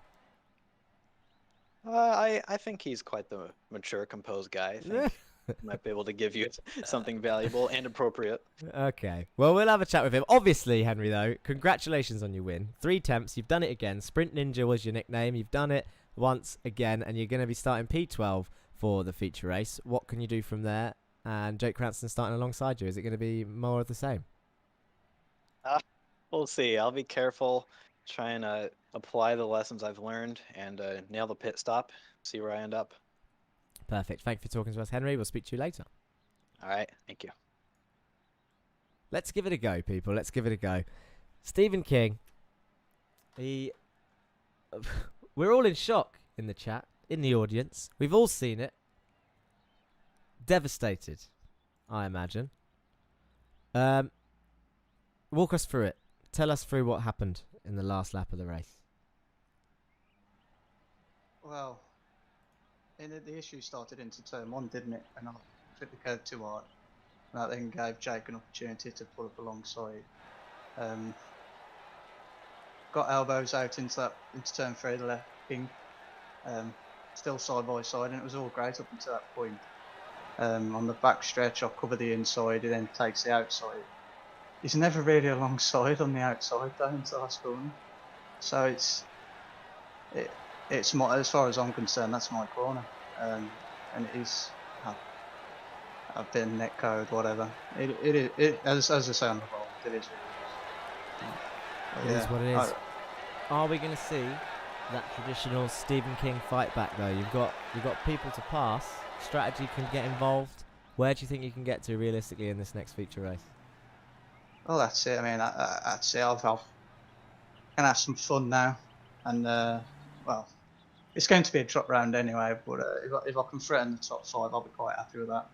Speaker 2: I think he's quite the mature, composed guy. I think he might be able to give you something valuable and appropriate.
Speaker 1: Okay. Well, we'll have a chat with him. Obviously, Henry, though, congratulations on your win. 3 temps. You've done it again. Sprint Ninja was your nickname. You've done it once again, and you're going to be starting P12 for the feature race. What can you do from there? And Jake Cranston starting alongside you. Is it going to be more of the same?
Speaker 2: We'll see. I'll be careful, try and apply the lessons I've learned, and nail the pit stop, see where I end up.
Speaker 1: Perfect. Thank you for talking to us, Henry. We'll speak to you later.
Speaker 2: All right. Thank you.
Speaker 1: Let's give it a go, people. Let's give it a go. Stephen King. We're all in shock in the chat, in the audience. We've all seen it. Devastated, I imagine. Walk us through it. Tell us through what happened in the last lap of the race.
Speaker 3: Well, the issue started into turn 1, didn't it? And I took the curve too hard. And that then gave Jake an opportunity to pull up alongside. Got elbows out into turn 3, the left King. Still side by side, and it was all great up until that point. On the back stretch, I cover the inside, he then takes the outside. He's never really alongside on the outside though into the last corner. So it's my, as far as I'm concerned, that's my corner. And it is, I've been net code, whatever. As I say on the ball, it is what it is.
Speaker 1: It is what it is. Are we going to see that traditional Stephen King fight back though? You've got people to pass. Strategy can get involved. Where do you think you can get to realistically in this next feature race?
Speaker 3: Well, that's it. I mean, that's it. I've can have some fun now, and well, it's going to be a drop round anyway. But if I can threaten the top 5, I'll be quite happy with that.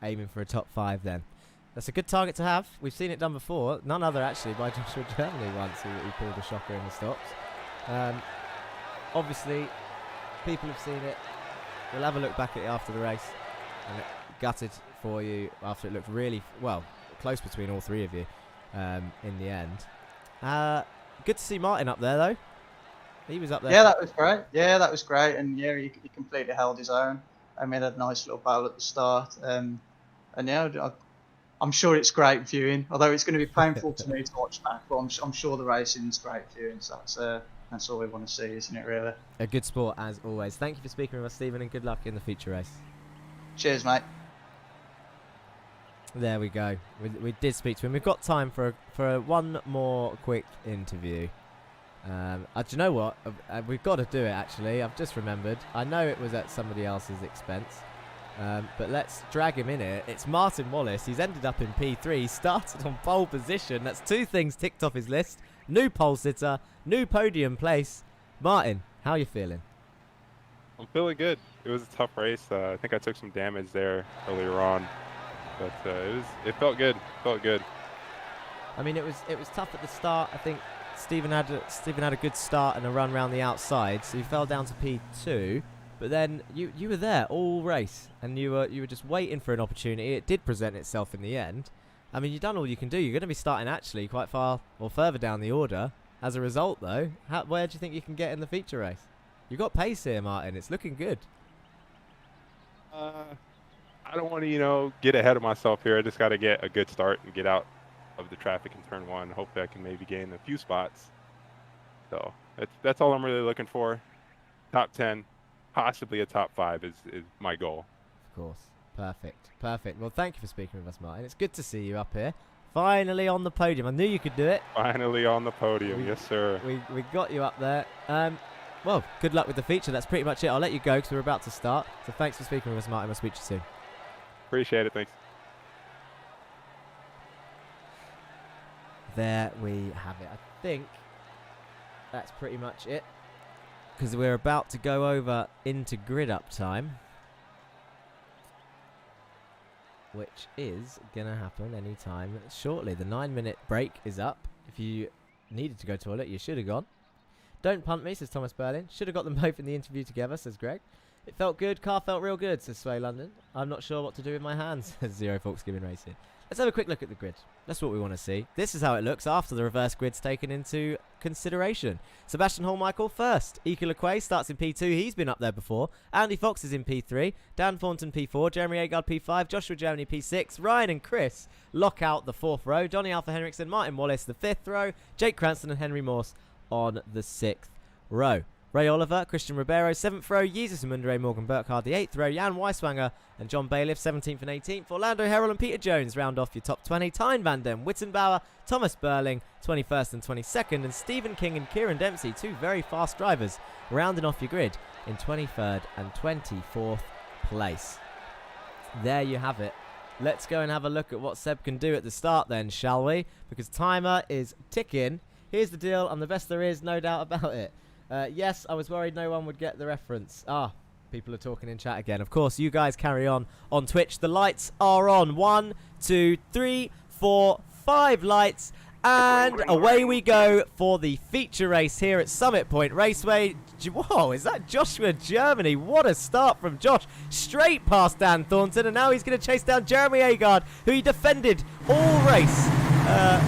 Speaker 1: Aiming for a top 5 then. That's a good target to have. We've seen it done before. None other actually by Joshua Germany once, who pulled a shocker in the stops. Obviously, people have seen it. We'll have a look back at it after the race. And it gutted for you after it looked really, well, close between all three of you in the end. Good to see Martin up there, though. He was up there.
Speaker 3: Yeah, that was great. Yeah, that was great. And yeah, he completely held his own. I mean, had a nice little battle at the start. And yeah, I'm sure it's great viewing. Although it's going to be painful to me to watch back, but I'm sure the racing's great viewing. So that's all we want to see, isn't it? Really.
Speaker 1: A good sport as always. Thank you for speaking with us, Stephen, and good luck in the feature race.
Speaker 3: Cheers, mate.
Speaker 1: There we go. We did speak to him. We've got time for one more quick interview. Do you know what? We've got to do it, actually. I've just remembered. I know it was at somebody else's expense. But let's drag him in it. It's Martin Wallace. He's ended up in P3. He started on pole position. That's 2 things ticked off his list. New pole sitter, new podium place. Martin, how are you feeling?
Speaker 4: I'm feeling good. It was a tough race. I think I took some damage there earlier on, but it felt good. Felt good.
Speaker 1: I mean, it was tough at the start. I think Stephen had a good start and a run round the outside, so he fell down to P2. But then you were there all race, and you were just waiting for an opportunity. It did present itself in the end. I mean, you've done all you can do. You're going to be starting actually quite far or further down the order. As a result, though, where do you think you can get in the feature race? You've got pace here, Martin. It's looking good.
Speaker 4: I don't want to, get ahead of myself here. I just got to get a good start and get out of the traffic in turn 1. Hopefully, I can maybe gain a few spots. So that's all I'm really looking for. Top 10. Possibly a top 5 is my goal.
Speaker 1: Of course. Perfect. Well, thank you for speaking with us, Martin. It's good to see you up here. Finally on the podium. I knew you could do it.
Speaker 4: Finally on the podium. Yes, sir.
Speaker 1: We got you up there. Well, good luck with the feature. That's pretty much it. I'll let you go because we're about to start. So thanks for speaking with us, Martin. We'll speak to you soon.
Speaker 4: Appreciate it. Thanks.
Speaker 1: There we have it. I think that's pretty much it, because we're about to go over into grid up time, which is going to happen anytime shortly. The 9-minute break is up. If you needed to go to the toilet, you should have gone. Don't punt me, says Thomas Berlin. Should have got them both in the interview together, says Greg. It felt good. Car felt real good, says Sway London. I'm not sure what to do with my hands, says Zero Forks Giving Racing. Let's have a quick look at the grid. That's what we want to see. This is how it looks after the reverse grid's taken into consideration. Sebastian Hallmichael first. Ike Lequay starts in P2. He's been up there before. Andy Fox is in P3. Dan Thornton P4. Jeremy Agard P5. Joshua Germany P6. Ryan and Chris lock out the 4th row. Donny Alpha Henriksen, Martin Wallace the 5th row. Jake Cranston and Henry Morse on the 6th row. Ray Oliver, Christian Ribeiro, 7th row, Jesus Mundere, Morgan Burkhardt, the 8th row, Jan Weiswanger and John Bailiff, 17th and 18th. Orlando Herald and Peter Jones round off your top 20. Tyne Van Den, Wittenbauer, Thomas Burling, 21st and 22nd. And Stephen King and Kieran Dempsey, 2 very fast drivers, rounding off your grid in 23rd and 24th place. There you have it. Let's go and have a look at what Seb can do at the start then, shall we? Because timer is ticking. Here's the deal. I'm the best there is, no doubt about it. Yes, I was worried no one would get the reference. People are talking in chat again. Of course, you guys carry on Twitch. The lights are on. 1, 2, 3, 4, 5 lights. And away we go for the feature race here at Summit Point Raceway. Whoa, is that Joshua Germany? What a start from Josh. Straight past Dan Thornton. And now he's going to chase down Jeremy Agard, who he defended all race. That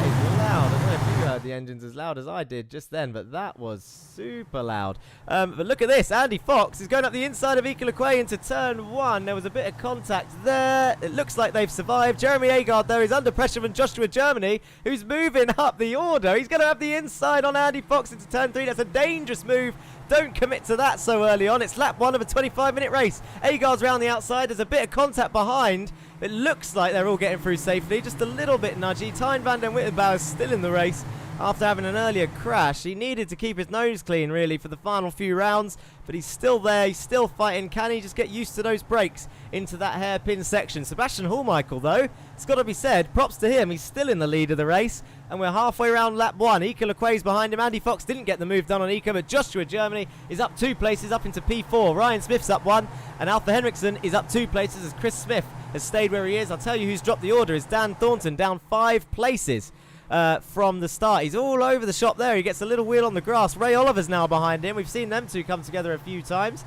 Speaker 1: is loud. I don't know if you heard the engines as loud as I did just then, but that was super loud. But look at this. Andy Fox is going up the inside of Ike Lequay into turn 1. There was a bit of contact there. It looks like they've survived. Jeremy Agard, though, is under pressure from Joshua Germany, who's moving up the order. He's going to have the inside on Andy Fox into turn 3. That's a dangerous move. Don't commit to that so early on. It's lap 1 of a 25-minute race. Agard's round the outside. There's a bit of contact behind. It looks like they're all getting through safely. Just a little bit nudgy. Tyne Van Den Wittenbauer is still in the race after having an earlier crash. He needed to keep his nose clean, really, for the final few rounds. But he's still there. He's still fighting. Can he just get used to those brakes into that hairpin section? Sebastian Hallmichael, though, it's got to be said, props to him. He's still in the lead of the race. And we're halfway around lap 1. Ike Lequay's behind him. Andy Fox didn't get the move done on Ike, but Joshua Germany is up 2 places, up into P4. Ryan Smith's up 1. And Alpha Henriksen is up 2 places as Chris Smith has stayed where he is. I'll tell you who's dropped the order is Dan Thornton, down 5 places. from the start. He's all over the shop there. He gets a little wheel on the grass. Ray Oliver's now behind him. We've seen them two come together a few times.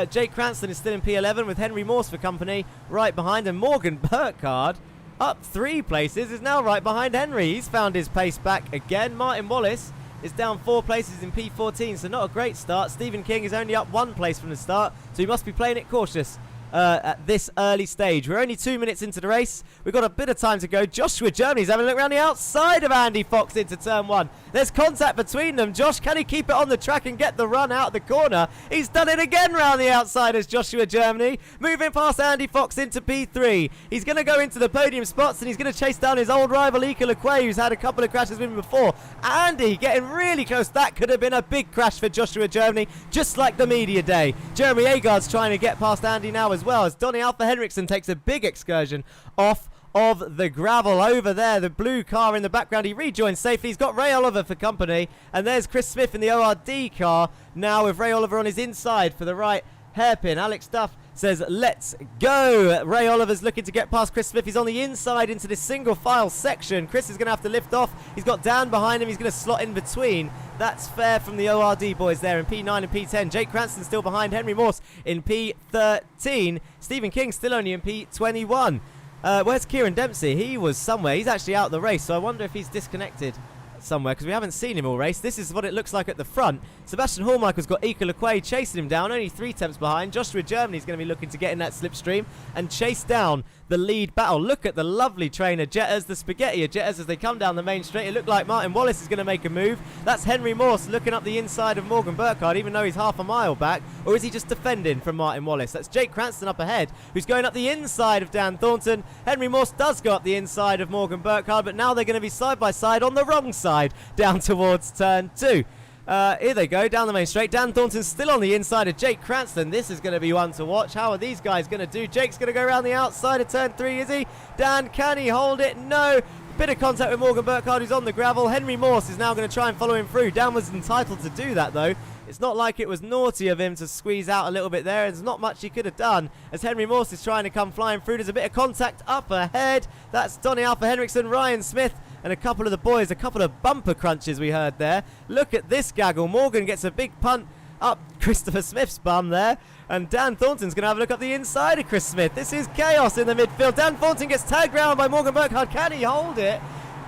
Speaker 1: Jake Cranston is still in P11 with Henry Morse for company right behind, and Morgan Burkhardt, up 3 places, is now right behind Henry. He's found his pace back again. Martin Wallace is down 4 places in P14, so not a great start. Stephen King is only up 1 place from the start, so he must be playing it cautious at this early stage. We're only 2 minutes into the race. We've got a bit of time to go. Joshua Germany's having a look around the outside of Andy Fox into turn 1. There's contact between them. Josh, can he keep it on the track and get the run out of the corner? He's done it again round the outside as Joshua Germany, moving past Andy Fox into P3. He's going to go into the podium spots, and he's going to chase down his old rival Ika Lequay, who's had a couple of crashes with him before. Andy getting really close. That could have been a big crash for Joshua Germany, just like the media day. Jeremy Agard's trying to get past Andy now as well, as Donny Alpha Henriksen takes a big excursion off of the gravel over there. The blue car in the background, he rejoins safely. He's got Ray Oliver for company, and there's Chris Smith in the ORD car now with Ray Oliver on his inside for the right hairpin. Alex Duff says let's go. Ray Oliver's looking to get past Chris Smith. He's on the inside into this single file section. Chris is going to have to lift off. He's got Dan behind him. He's going to slot in between. That's fair from the ORD boys there in P9 and P10. Jake Cranston still behind Henry Morse in P13. Stephen King still only in P21. Where's Kieran Dempsey? He was somewhere. He's actually out of the race, so I wonder if he's disconnected somewhere, because we haven't seen him all race. This is what it looks like at the front. Sebastian Hallmichael's got Ika Lequay chasing him down, only 3 tenths behind. Joshua Germany's going to be looking to get in that slipstream and chase down the lead battle. Look at the lovely train of Jettas, the spaghetti of Jettas as they come down the main straight. It looked like Martin Wallace is going to make a move. That's Henry Morse looking up the inside of Morgan Burkhardt, even though he's half a mile back. Or is he just defending from Martin Wallace? That's Jake Cranston up ahead, who's going up the inside of Dan Thornton. Henry Morse does go up the inside of Morgan Burkhardt, but now they're going to be side by side on the wrong side down towards turn 2. Here they go, down the main straight. Dan Thornton's still on the inside of Jake Cranston. This is going to be one to watch. How are these guys going to do? Jake's going to go around the outside of turn 3, is he? Dan, can he hold it? No. Bit of contact with Morgan Burkhardt, who's on the gravel. Henry Morse is now going to try and follow him through. Dan was entitled to do that, though. It's not like it was naughty of him to squeeze out a little bit there. There's not much he could have done as Henry Morse is trying to come flying through. There's a bit of contact up ahead. That's Donny Alpha Henriksen, Ryan Smith, and a couple of the boys. A couple of bumper crunches we heard there. Look at this gaggle. Morgan gets a big punt up Christopher Smith's bum there. And Dan Thornton's going to have a look up the inside of Chris Smith. This is chaos in the midfield. Dan Thornton gets tagged round by Morgan Burkhardt. Can he hold it?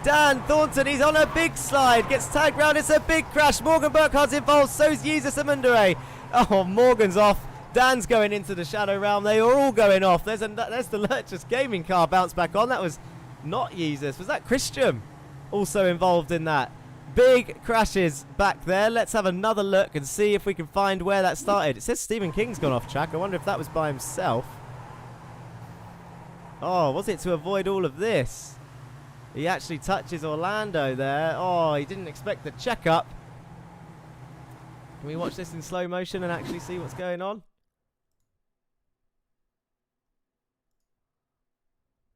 Speaker 1: Dan Thornton, he's on a big slide. Gets tagged round. It's a big crash. Morgan Burkhardt's involved. So's Jesus Amundere. Oh, Morgan's off. Dan's going into the shadow realm. They are all going off. There's the Lurchus gaming car bounce back on. That was not Jesus. Was that Christian also involved in that? Big crashes back there. Let's have another look and see if we can find where that started. It says Stephen King's gone off track. I wonder if that was by himself. Oh, was it to avoid all of this? He actually touches Orlando there. Oh, he didn't expect the checkup. Can we watch this in slow motion and actually see what's going on?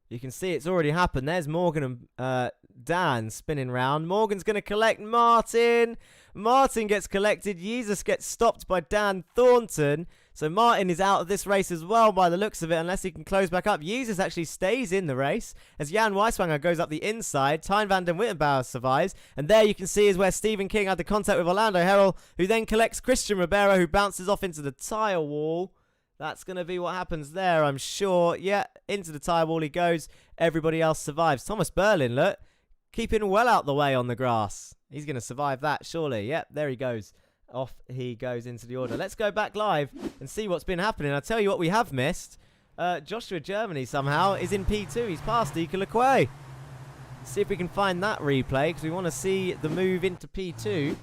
Speaker 1: You can see it's already happened. There's Morgan and Dan spinning round. Morgan's going to collect Martin. Martin gets collected. Jesus gets stopped by Dan Thornton. So Martin is out of this race as well by the looks of it, unless he can close back up. Jesus actually stays in the race as Jan Weiswanger goes up the inside. Tyne van den Wittenbauer survives. And there you can see is where Stephen King had the contact with Orlando Herrell, who then collects Christian Ribeiro, who bounces off into the tyre wall. That's going to be what happens there, I'm sure. Yeah, into the tyre wall he goes. Everybody else survives. Thomas Berlin, look, keeping well out the way on the grass. He's going to survive that, surely. Yep, there he goes. Off he goes into the order. Let's go back live and see what's been happening. I'll tell you what we have missed. Joshua Germany somehow is in P2. He's past Ika Lequay. See if we can find that replay, because we want to see the move into P2.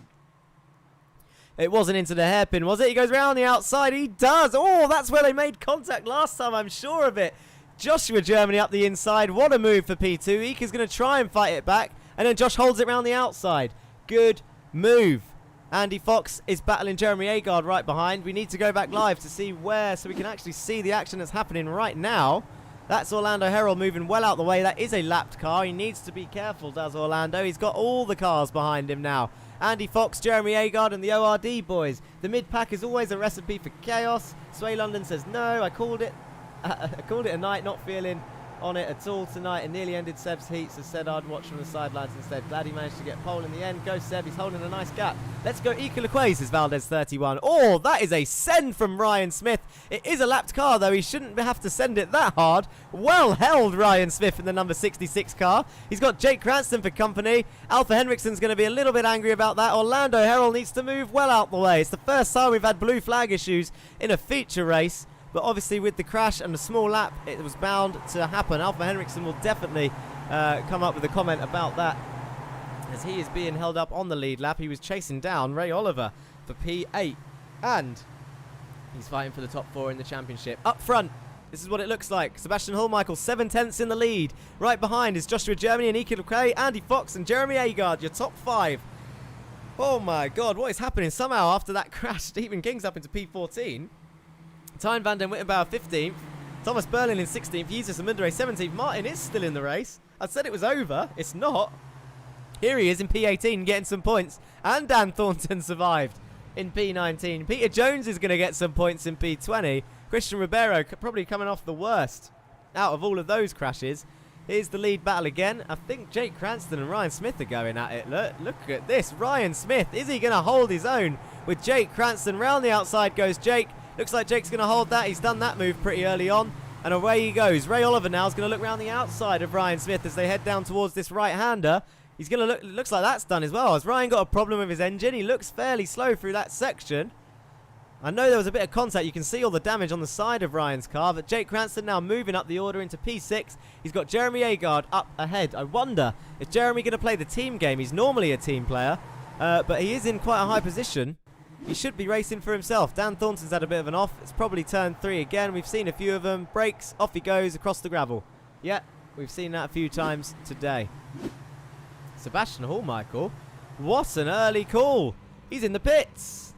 Speaker 1: It wasn't into the hairpin, was it? He goes round the outside. He does. Oh, that's where they made contact last time. I'm sure of it. Joshua Germany up the inside. What a move for P2. Ika's going to try and fight it back. And then Josh holds it round the outside. Good move. Andy Fox is battling Jeremy Agard right behind. We need to go back live to see where, so we can actually see the action that's happening right now. That's Orlando Herrell moving well out the way. That is a lapped car. He needs to be careful, does Orlando. He's got all the cars behind him now. Andy Fox, Jeremy Agard and the ORD boys. The mid-pack is always a recipe for chaos. Sway London says, no, I called it a night, not feeling on it at all tonight. It nearly ended Seb's heat, so said I'd watch from the sidelines instead. Glad he managed to get pole in the end. Go Seb, he's holding a nice gap. Let's go Equal says Valdez 31. Oh, that is a send from Ryan Smith. It is a lapped car, though. He shouldn't have to send it that hard. Well held, Ryan Smith in the number 66 car. He's got Jake Cranston for company. Alpha Henriksen's going to be a little bit angry about that. Orlando Herald needs to move well out the way. It's the first time we've had blue flag issues in a feature race. But obviously with the crash and the small lap, it was bound to happen. Alpha Henriksen will definitely come up with a comment about that, as he is being held up on the lead lap. He was chasing down Ray Oliver for P8, and he's fighting for the top 4 in the championship. Up front, this is what it looks like. Sebastian Hallmichael, 7/10 in the lead. Right behind is Joshua Germany and Ike Leclerc, Andy Fox and Jeremy Agard, your top 5. Oh my God, what is happening? Somehow after that crash, Stephen King's up into P14. Tyne van den Wittenbauer 15th, Thomas Berlin in 16th, Jesus Amundere 17th. Martin is still in the race. I said it was over. It's not. Here he is in P18 getting some points. And Dan Thornton survived in P19. Peter Jones is going to get some points in P20. Christian Ribeiro probably coming off the worst out of all of those crashes. Here's the lead battle again. I think Jake Cranston and Ryan Smith are going at it. Look at this. Ryan Smith, is he going to hold his own with Jake Cranston? Round the outside goes Jake. Looks like Jake's going to hold that. He's done that move pretty early on. And away he goes. Ray Oliver now is going to look round the outside of Ryan Smith as they head down towards this right-hander. He's going to look, looks like that's done as well. Has Ryan got a problem with his engine? He looks fairly slow through that section. I know there was a bit of contact. You can see all the damage on the side of Ryan's car. But Jake Cranston now moving up the order into P6. He's got Jeremy Agard up ahead. I wonder if Jeremy going to play the team game. He's normally a team player. But he is in quite a high position. He should be racing for himself. Dan Thornton's had a bit of an off. It's probably turn 3 again. We've seen a few of them. Brakes, off he goes across the gravel. Yeah, we've seen that a few times today. Sebastian Hallmichael. What an early call. He's in the pits.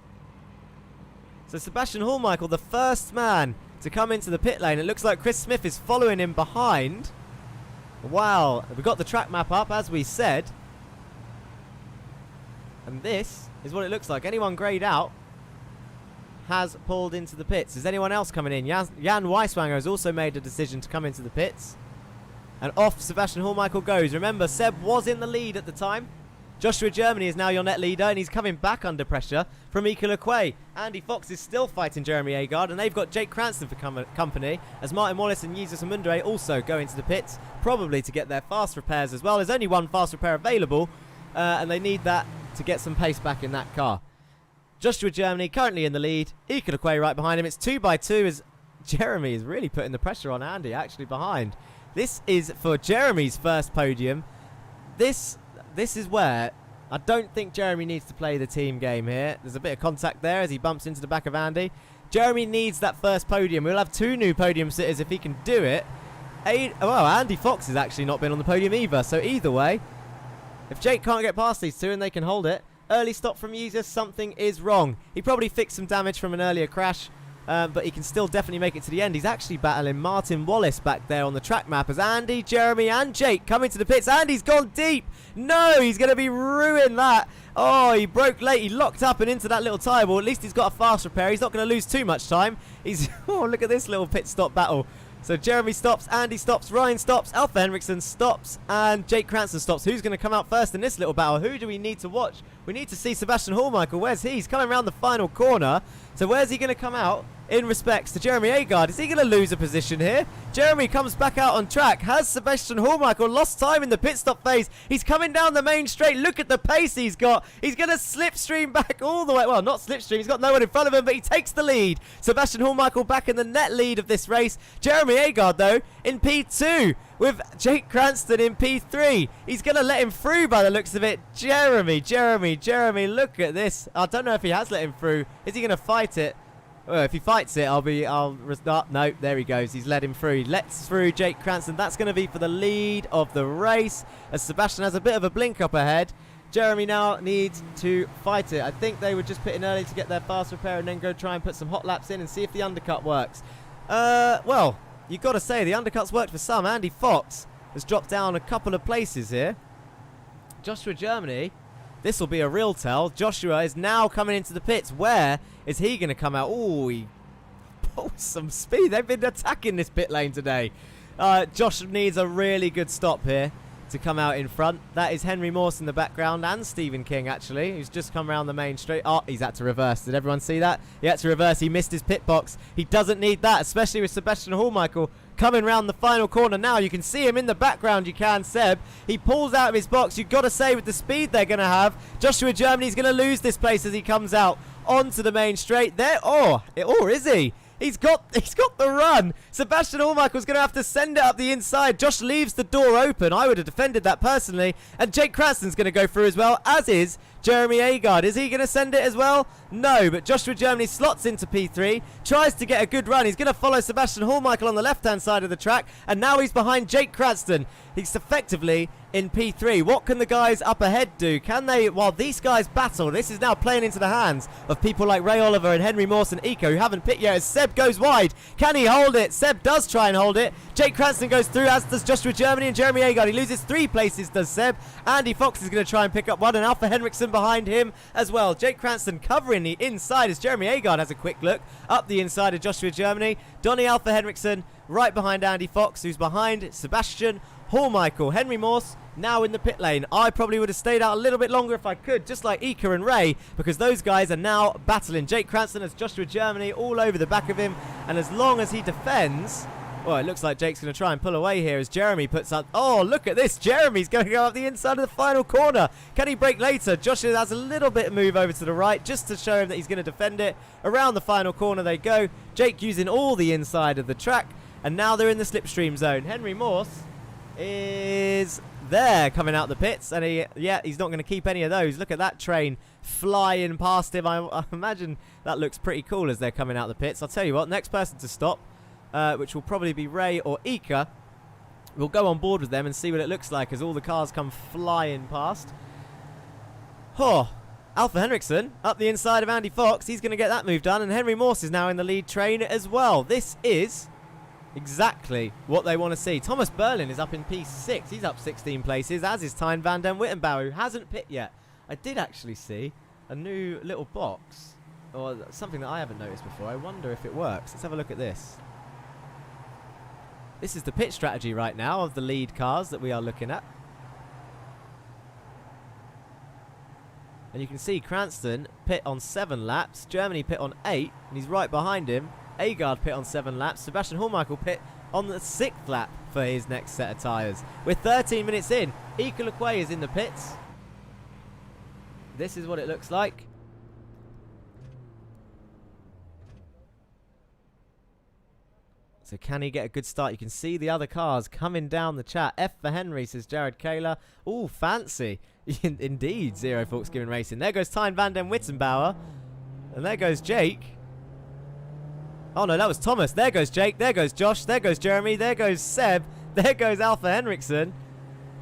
Speaker 1: So Sebastian Hallmichael, the first man to come into the pit lane. It looks like Chris Smith is following him behind. Wow, we've got the track map up as we said. And this is what it looks like. Anyone greyed out has pulled into the pits. Is anyone else coming in? Jan Weiswanger has also made a decision to come into the pits. And off Sebastian Hallmichael goes. Remember, Seb was in the lead at the time. Joshua Germany is now your net leader, and he's coming back under pressure from Ike Leclerc. Andy Fox is still fighting Jeremy Agard, and they've got Jake Cranston for company, as Martin Wallace and Jesus Amundere also go into the pits, probably to get their fast repairs as well. There's only one fast repair available, and they need that to get some pace back in that car. Joshua Germany currently in the lead. Ike Leclerc right behind him. It's 2x2 as Jeremy is really putting the pressure on Andy actually behind. This is for Jeremy's first podium. This is where I don't think Jeremy needs to play the team game here. There's a bit of contact there as he bumps into the back of Andy. Jeremy needs that first podium. We'll have 2 new podium sitters if he can do it. Well, Andy Fox has actually not been on the podium either, so either way, if Jake can't get past these 2 and they can hold it, early stop from Jesus, something is wrong. He probably fixed some damage from an earlier crash, but he can still definitely make it to the end. He's actually battling Martin Wallace back there on the track map as Andy, Jeremy and Jake come into the pits. Andy's gone deep. No, he's going to be ruined that. Oh, he broke late. He locked up and into that little tyre ball. At least he's got a fast repair. He's not going to lose too much time. He's oh, look at this little pit stop battle. So Jeremy stops, Andy stops, Ryan stops, Alpha Henriksen stops, and Jake Cranston stops. Who's going to come out first in this little battle? Who do we need to watch? We need to see Sebastian Hallmichael. Where's he? He's coming around the final corner. So where's he going to come out in respects to Jeremy Agard? Is he going to lose a position here? Jeremy comes back out on track. Has Sebastian Hallmichael lost time in the pit stop phase? He's coming down the main straight. Look at the pace he's got. He's going to slipstream back all the way. Well, not slipstream. He's got no one in front of him, but he takes the lead. Sebastian Hallmichael back in the net lead of this race. Jeremy Agard, though, in P2 with Jake Cranston in P3. He's going to let him through by the looks of it. Jeremy, look at this. I don't know if he has let him through. Is he going to fight it? Well, if he fights it, I'll restart. No, there he goes. He's let him through. He lets through Jake Cranston. That's going to be for the lead of the race as Sebastian has a bit of a blink up ahead. Jeremy now needs to fight it. I think they would just put in early to get their fast repair and then go try and put some hot laps in and see if the undercut works. Well, you've got to say the undercut's worked for some. Andy Fox has dropped down a couple of places here. Joshua Germany, this will be a real tell. Joshua is now coming into the pits. Where is he going to come out? Oh, he pulls some speed. They've been attacking this pit lane today. Josh needs a really good stop here to come out in front. That is Henry Morse in the background and Stephen King, actually, who's just come around the main straight. Oh, he's had to reverse. Did everyone see that? He had to reverse. He missed his pit box. He doesn't need that, especially with Sebastian Hallmichael coming round the final corner now. You can see him in the background, you can, Seb. He pulls out of his box. You've got to say, with the speed they're going to have, Joshua Germany's going to lose this place as he comes out onto the main straight there. Or is he? He's got the run. Sebastian Hallmichael's going to have to send it up the inside. Josh leaves the door open. I would have defended that personally. And Jake Cranston's going to go through as well, as is Jeremy Agard. Is he going to send it as well? No, but Joshua Germany slots into P3, tries to get a good run. He's going to follow Sebastian Hallmichael on the left-hand side of the track, and now he's behind Jake Cranston. He's effectively in P3. What can the guys up ahead do? Can they, while these guys battle, this is now playing into the hands of people like Ray Oliver and Henry Morse and Eco, who haven't pit yet, as Seb goes wide. Can he hold it? Seb does try and hold it. Jake Cranston goes through, as does Joshua Germany and Jeremy Agard. He loses 3 places, does Seb. Andy Fox is going to try and pick up one, and Alpha Henriksen behind him as well. Jake Cranston covering the inside as Jeremy Agard has a quick look up the inside of Joshua Germany. Donny Alpha Henriksen right behind Andy Fox, who's behind Sebastian Hallmichael. Henry Morse now in the pit lane. I probably would have stayed out a little bit longer if I could, just like Ika and Ray, because those guys are now battling. Jake Cranston has Joshua Germany all over the back of him, and as long as he defends, well, it looks like Jake's going to try and pull away here as Jeremy puts up. Oh, look at this. Jeremy's going to go up the inside of the final corner. Can he break later? Joshua has a little bit of move over to the right just to show him that he's going to defend it. Around the final corner they go. Jake using all the inside of the track, and now they're in the slipstream zone. Henry Morse is there coming out the pits, and he's not going to keep any of those. Look at that train flying past him. I imagine that looks pretty cool as they're coming out the pits. I'll tell you what, next person to stop, which will probably be Ray or Ika, we'll go on board with them and see what it looks like as all the cars come flying past. Oh, Alpha Henriksen up the inside of Andy Fox. He's going to get that move done, and Henry Morse is now in the lead train as well. This is exactly what they want to see. Thomas Berlin is up in P6. He's up 16 places, as is Tyne van den Wittenbauer, who hasn't pit yet. I did actually see a new little box, or something that I haven't noticed before. I wonder if it works. Let's have a look at this. This is the pit strategy right now of the lead cars that we are looking at. And you can see Cranston pit on 7 laps, Germany pit on 8, and he's right behind him. Agard pit on 7 laps, Sebastian Hallmichael pit on the 6th lap for his next set of tyres. We're 13 minutes in. Ika Lequay is in the pits. This is what it looks like. So can he get a good start? You can see the other cars coming down the chat. F for Henry, says Jared Kaler. Ooh, fancy. Indeed, Zero Forks Given Racing. There goes Tyne van den Wittenbauer. And there goes Jake. Oh no, that was Thomas. There goes Jake. There goes Josh. There goes Jeremy. There goes Seb. There goes Alpha Henriksen.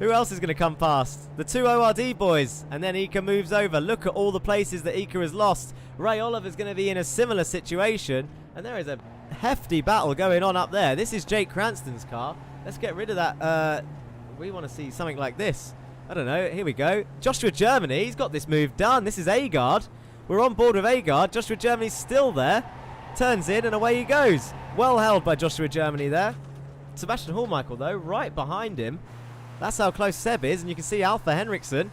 Speaker 1: Who else is going to come past? The 2 ORD boys. And then Ika moves over. Look at all the places that Ika has lost. Ray Oliver's going to be in a similar situation. And there is a hefty battle going on up there. This is Jake Cranston's car. Let's get rid of that. We want to see something like this. I don't know. Here we go. Joshua Germany. He's got this move done. This is Agard. We're on board with Agard. Joshua Germany's still there. Turns in and away he goes. Well held by Joshua Germany there. Sebastian Hallmichael though right behind him. That's how close Seb is, and you can see Alpha Henriksen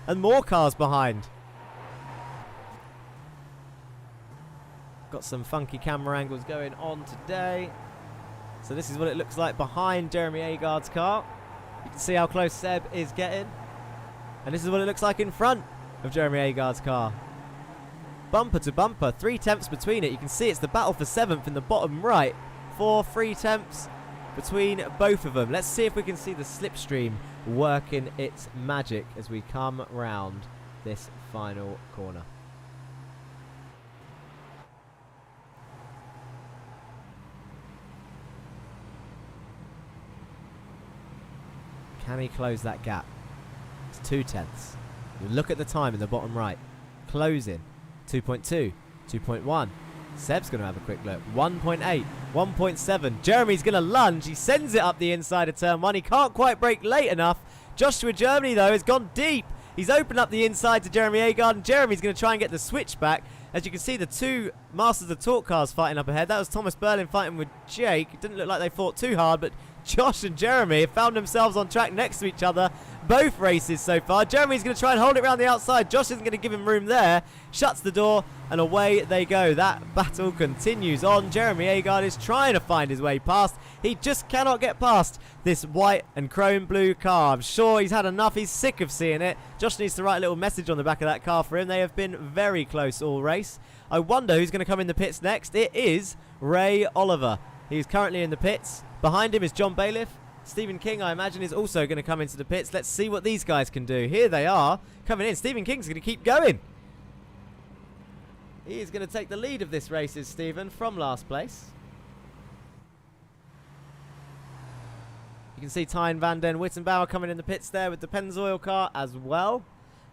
Speaker 1: and more cars behind. Got some funky camera angles going on today. So this is what it looks like behind Jeremy Agard's car. You can see how close Seb is getting. And this is what it looks like in front of Jeremy Agard's car. Bumper to bumper, 3 tenths between it. You can see it's the battle for 7th in the bottom right. 3 tenths between both of them. Let's see if we can see the slipstream working its magic as we come round this final corner. Can he close that gap? It's 2 tenths. You look at the time in the bottom right. Closing. 2.2, 2.1. Seb's going to have a quick look. 1.8, 1.7. Jeremy's going to lunge. He sends it up the inside of turn 1. He can't quite break late enough. Joshua Germany, though, has gone deep. He's opened up the inside to Jeremy Agard, and Jeremy's going to try and get the switch back. As you can see, the 2 Masters of Torque cars fighting up ahead. That was Thomas Berlin fighting with Jake. It didn't look like they fought too hard, but Josh and Jeremy have found themselves on track next to each other both races so far. Jeremy's going to try and hold it around the outside. Josh isn't going to give him room there. Shuts the door, and away they go. That battle continues on. Jeremy Agard is trying to find his way past. He just cannot get past this white and chrome blue car. I'm sure he's had enough. He's sick of seeing it. Josh needs to write a little message on the back of that car for him. They have been very close all race. I wonder who's going to come in the pits next. It is Ray Oliver. He's currently in the pits. Behind him is John Bailiff. Stephen King, I imagine, is also going to come into the pits. Let's see what these guys can do. Here they are coming in. Stephen King's going to keep going. He is going to take the lead of this race, is Stephen, from last place. You can see Tyne van den Wittenbauer coming in the pits there with the Pennzoil car as well.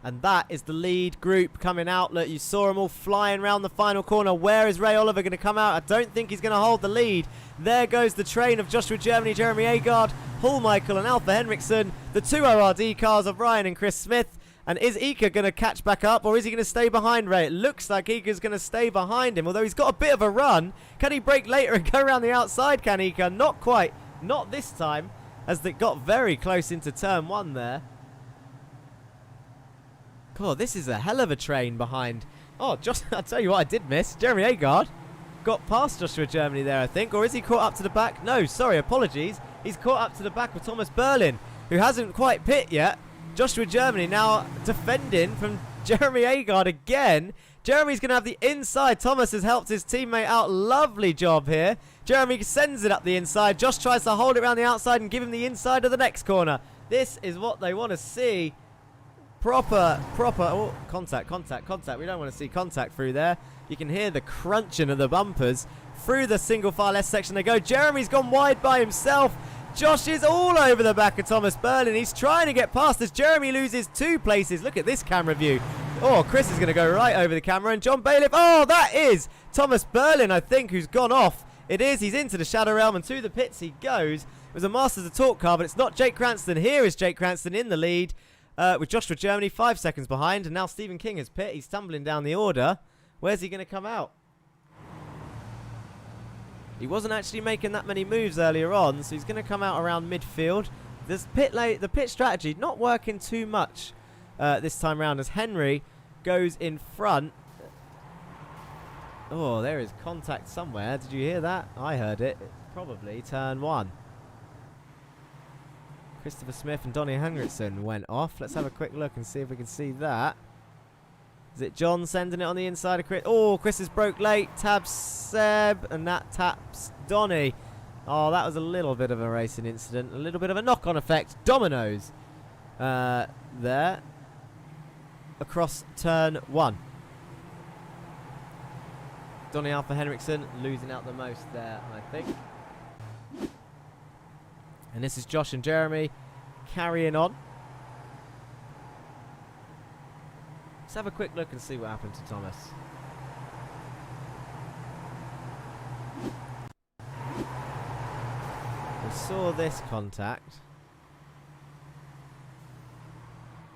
Speaker 1: And that is the lead group coming out. Look, you saw them all flying around the final corner. Where is Ray Oliver going to come out? I don't think he's going to hold the lead. There goes the train of Joshua Germany, Jeremy Agard, Paul Michael and Alpha Henriksen. The two ORD cars of Ryan and Chris Smith. And is Ika going to catch back up, or is he going to stay behind Ray? It looks like Ika's going to stay behind him, although he's got a bit of a run. Can he brake later and go around the outside, can Ika? Not quite. Not this time, as they got very close into turn one there. God, this is a hell of a train behind. Oh, Josh, I'll tell you what I did miss. Jeremy Agard got past Joshua Germany there, I think. Or is he caught up to the back? No, sorry, apologies. He's caught up to the back with Thomas Berlin, who hasn't quite pit yet. Joshua Germany now defending from Jeremy Agard again. Jeremy's going to have the inside. Thomas has helped his teammate out. Lovely job here. Jeremy sends it up the inside. Josh tries to hold it around the outside and give him the inside of the next corner. This is what they want to see. Proper, oh, contact. We don't want to see contact through there. You can hear the crunching of the bumpers. Through the single file S section they go. Jeremy's gone wide by himself. Josh is all over the back of Thomas Berlin. He's trying to get past as Jeremy loses 2 places. Look at this camera view. Oh, Chris is going to go right over the camera. And John Bailiff, oh, that is Thomas Berlin, I think, who's gone off. It is. He's into the Shadow Realm, and to the pits he goes. It was a Masters of Talk car, but it's not Jake Cranston. Here is Jake Cranston in the lead. With Joshua Germany 5 seconds behind, and now Stephen King has pit. He's tumbling down the order. Where's he going to come out? He wasn't actually making that many moves earlier on, so he's going to come out around midfield. This the pit strategy not working too much this time around as Henry goes in front. Oh, there is contact somewhere. Did you hear that? I heard it. Probably turn 1. Christopher Smith and Donnie Henriksen went off. Let's have a quick look and see if we can see that. Is it John sending it on the inside of Chris? Oh, Chris is broke late. Tabs Seb, and that taps Donnie. Oh, that was a little bit of a racing incident. A little bit of a knock-on effect. Dominoes there. Across turn 1. Donnie Alpha Henriksen losing out the most there, I think. And this is Josh and Jeremy carrying on. Let's have a quick look and see what happened to Thomas. We saw this contact.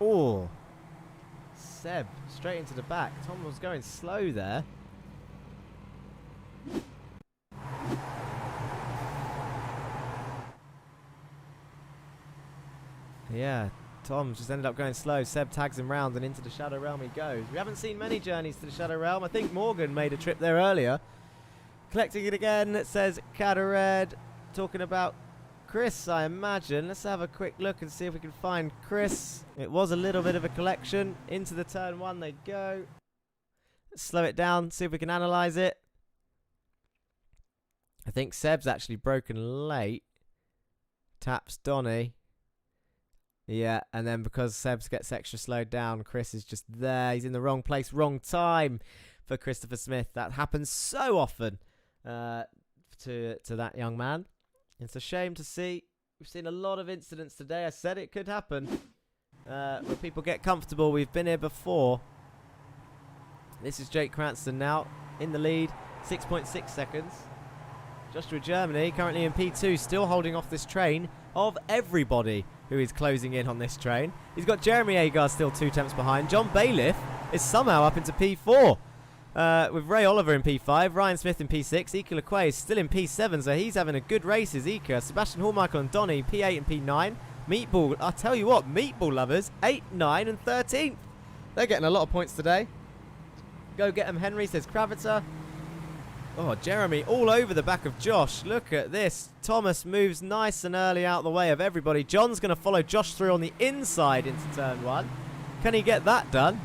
Speaker 1: Oh, Seb straight into the back. Tom was going slow there. Yeah, Tom just ended up going slow. Seb tags him round and into the Shadow Realm he goes. We haven't seen many journeys to the Shadow Realm. I think Morgan made a trip there earlier. Collecting it again, it says Cadared. Talking about Chris, I imagine. Let's have a quick look and see if we can find Chris. It was a little bit of a collection. Into the turn 1 they go. Let's slow it down, see if we can analyse it. I think Seb's actually broken late. Taps Donnie. Yeah, and then because Sebs gets extra slowed down, Chris is just there. He's in the wrong place, wrong time for Christopher Smith. That happens so often to that young man. It's a shame to see. We've seen a lot of incidents today. I said it could happen where people get comfortable. We've been here before. This is Jake Cranston now in the lead, 6.6 seconds. Joshua Germany currently in P2, still holding off this train of everybody who is closing in on this train. He's got Jeremy Agard still 2 tenths behind. John Bailiff is somehow up into P4. with Ray Oliver in P5, Ryan Smith in P6, Ika Lequay is still in P7, so he's having a good race as Ika. Sebastian Hallmichael and Donny, P8 and P9. Meatball, I'll tell you what, Meatball lovers, 8, 9 and 13th. They're getting a lot of points today. Go get them, Henry, says Kravitzer. Oh, Jeremy all over the back of Josh. Look at this. Thomas moves nice and early out the way of everybody. John's going to follow Josh through on the inside into turn 1. Can he get that done?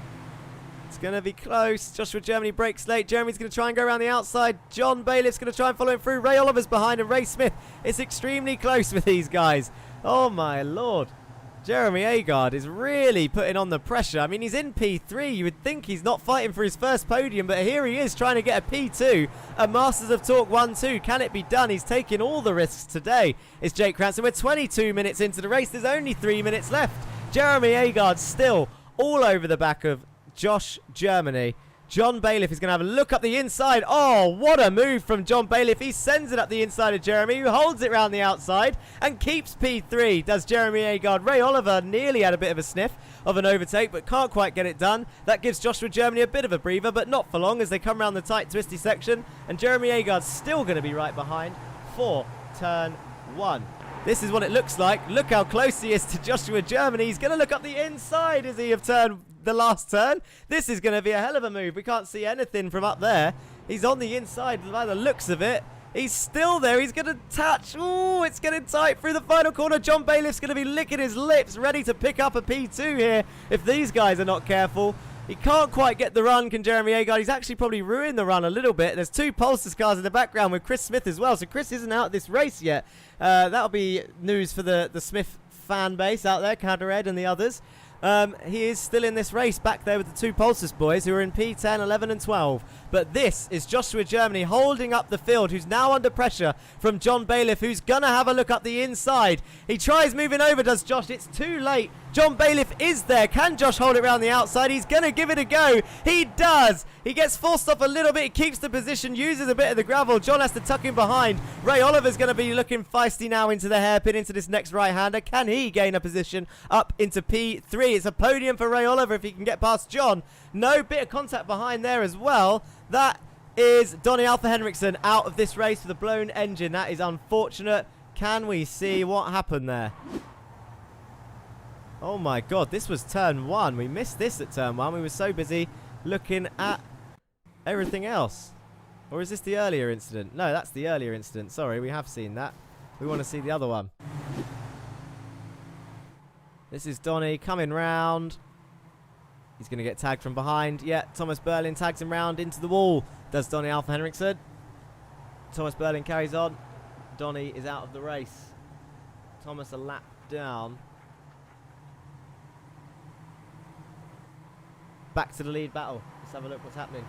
Speaker 1: It's going to be close. Joshua Germany breaks late. Jeremy's going to try and go around the outside. John Bailiff's going to try and follow him through. Ray Oliver's behind and Ray Smith. It's extremely close with these guys. Oh, my Lord. Jeremy Agard is really putting on the pressure. I mean, he's in P3. You would think he's not fighting for his first podium, but here he is trying to get a P2. A Masters of Talk 1-2. Can it be done? He's taking all the risks today. It's Jake Cranston. We're 22 minutes into the race. There's only 3 minutes left. Jeremy Agard still all over the back of Josh Germany. John Bailiff is going to have a look up the inside. Oh, what a move from John Bailiff. He sends it up the inside of Jeremy, who holds it round the outside and keeps P3. Does Jeremy Agard. Ray Oliver nearly had a bit of a sniff of an overtake, but can't quite get it done. That gives Joshua Germany a bit of a breather, but not for long as they come around the tight, twisty section. And Jeremy Agard's still going to be right behind for turn 1. This is what it looks like. Look how close he is to Joshua Germany. He's going to look up the inside, is he, of the last turn? This is going to be a hell of a move. We can't see anything from up there. He's on the inside by the looks of it. He's still there. He's going to touch. Ooh, it's getting tight through the final corner. John Bailiff's going to be licking his lips, ready to pick up a P2 here if these guys are not careful. He can't quite get the run, can Jeremy Agard. He's actually probably ruined the run a little bit. There's 2 Polestar cars in the background with Chris Smith as well. So Chris isn't out of this race yet. That'll be news for the Smith fan base out there, Caddered and the others. He is still in this race back there with the 2 Pulsars boys who are in P10, 11 and 12. But this is Joshua Germany holding up the field, who's now under pressure from John Bailiff, who's going to have a look up the inside. He tries moving over, does Josh. It's too late. John Bailiff is there. Can Josh hold it around the outside? He's going to give it a go. He does. He gets forced off a little bit. He keeps the position, uses a bit of the gravel. John has to tuck him behind. Ray Oliver's going to be looking feisty now into the hairpin, into this next right-hander. Can he gain a position up into P3? It's a podium for Ray Oliver if he can get past John. No, bit of contact behind there as well. That is Donny Alpha Henriksen out of this race with a blown engine. That is unfortunate. Can we see what happened there? Oh my god, this was turn 1. We missed this at turn 1. We were so busy looking at everything else. Or is this the earlier incident? No, that's the earlier incident. Sorry, we have seen that. We want to see the other one. This is Donny coming round. He's going to get tagged from behind. Yeah, Thomas Berlin tags him round into the wall. Does Donny Alpha Henriksen. Thomas Berlin carries on. Donny is out of the race. Thomas a lap down. Back to the lead battle. Let's have a look what's happening.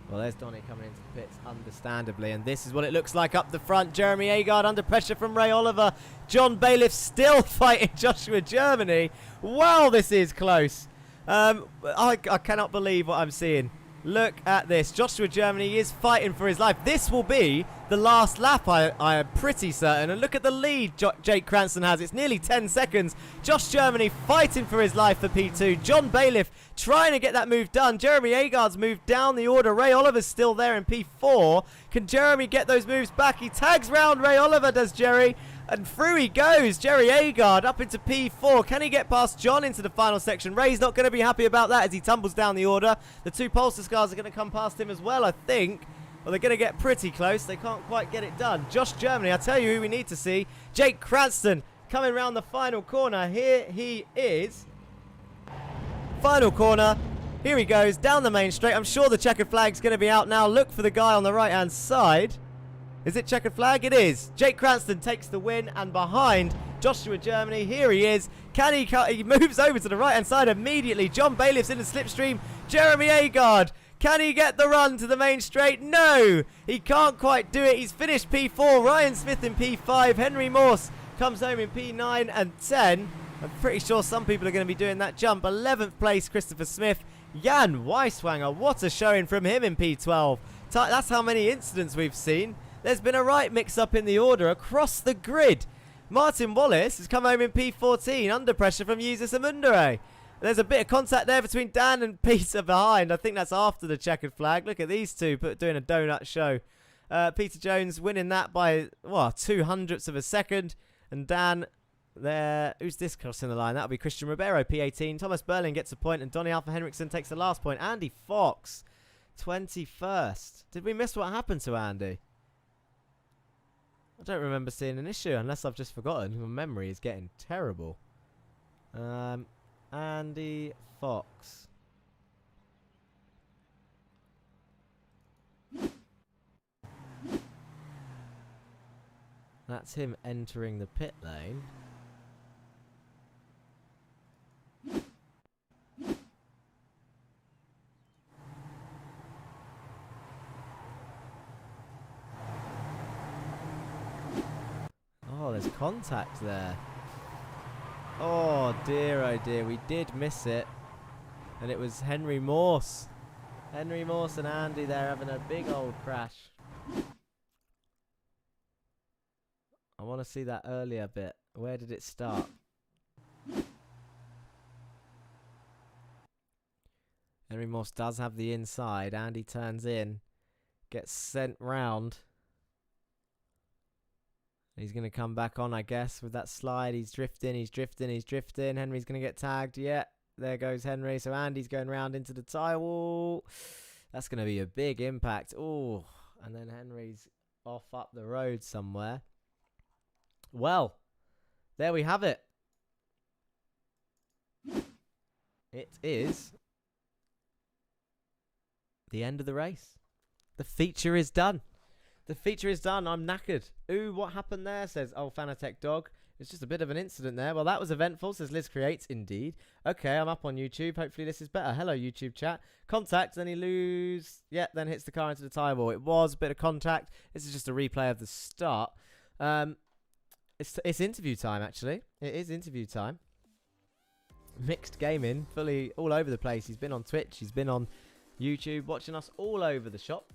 Speaker 1: Well, there's Donny coming into the pits, understandably, and this is what it looks like up the front. Jeremy Agard under pressure from Ray Oliver. John Bailiff still fighting Joshua Germany. Wow, this is close. I cannot believe what I'm seeing. Look at this. Joshua Germany is fighting for his life. This will be the last lap, I am pretty certain. And look at the lead Jake Cranston has. It's nearly 10 seconds. Josh Germany fighting for his life for P2. John Bailiff trying to get that move done. Jeremy Agard's moved down the order. Ray Oliver's still there in P4. Can Jeremy get those moves back? He tags round Ray Oliver, does Jerry. And through he goes. Jerry Agard up into P4. Can he get past John into the final section? Ray's not going to be happy about that as he tumbles down the order. The 2 Polestar cars are going to come past him as well, I think. Well, they're going to get pretty close. They can't quite get it done. Josh Germany, I tell you who we need to see. Jake Cranston coming round the final corner. Here he is. Final corner. Here he goes down the main straight. I'm sure the checkered flag's going to be out now. Look for the guy on the right-hand side. Is it checkered flag? It is. Jake Cranston takes the win, and behind Joshua Germany, here he is. Can he cut? He moves over to the right-hand side immediately. John Bailiff's in the slipstream. Jeremy Agard. Can he get the run to the main straight? No! He can't quite do it. He's finished P4. Ryan Smith in P5. Henry Morse comes home in P9 and 10. I'm pretty sure some people are going to be doing that jump. 11th place, Christopher Smith. Jan Weiswanger. What a showing from him in P12. That's how many incidents we've seen. There's been a right mix-up in the order across the grid. Martin Wallace has come home in P14 under pressure from Yusus Amundere. There's a bit of contact there between Dan and Peter behind. I think that's after the checkered flag. Look at these two doing a donut show. Peter Jones winning that by, 0.02 of a second. And Dan there. Who's this crossing the line? That'll be Christian Ribeiro, P18. Thomas Berlin gets a point, and Donny Alpha Henriksen takes the last point. Andy Fox, 21st. Did we miss what happened to Andy? I don't remember seeing an issue, unless I've just forgotten. My memory is getting terrible. Andy Fox. That's him entering the pit lane. Oh, there's contact there. Oh dear, we did miss it. And it was Henry Morse. Henry Morse and Andy there having a big old crash. I want to see that earlier bit. Where did it start? Henry Morse does have the inside. Andy turns in. Gets sent round. He's going to come back on, I guess, with that slide. He's drifting. Henry's going to get tagged. Yeah, there goes Henry. So Andy's going round into the tyre wall. That's going to be a big impact. Oh, and then Henry's off up the road somewhere. Well, there we have it. It is the end of the race. The feature is done. The feature is done. I'm knackered. Ooh, what happened there? Says, oh, Fanatec Dog. It's just a bit of an incident there. Well, that was eventful, says Liz Creates. Indeed. Okay, I'm up on YouTube. Hopefully this is better. Hello, YouTube chat. Contact, then he lose. Yeah, then hits the car into the tyre wall. It was a bit of contact. This is just a replay of the start. It's interview time, actually. It is interview time. Mixed gaming, fully all over the place. He's been on Twitch. He's been on YouTube, watching us all over the shop.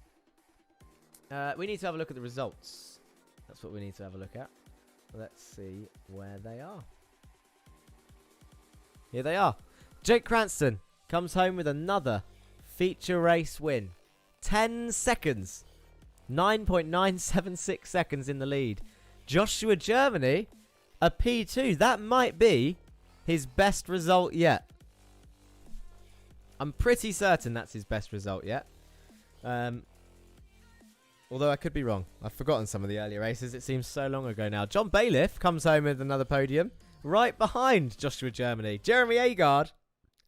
Speaker 1: We need to have a look at the results. That's what we need to have a look at. Let's see where they are. Here they are. Jake Cranston comes home with another feature race win. 10 seconds. 9.976 seconds in the lead. Joshua Germany, a P2. That might be his best result yet. I'm pretty certain that's his best result yet. Although I could be wrong. I've forgotten some of the earlier races. It seems so long ago now. John Bailiff comes home with another podium. Right behind Joshua Germany. Jeremy Agard,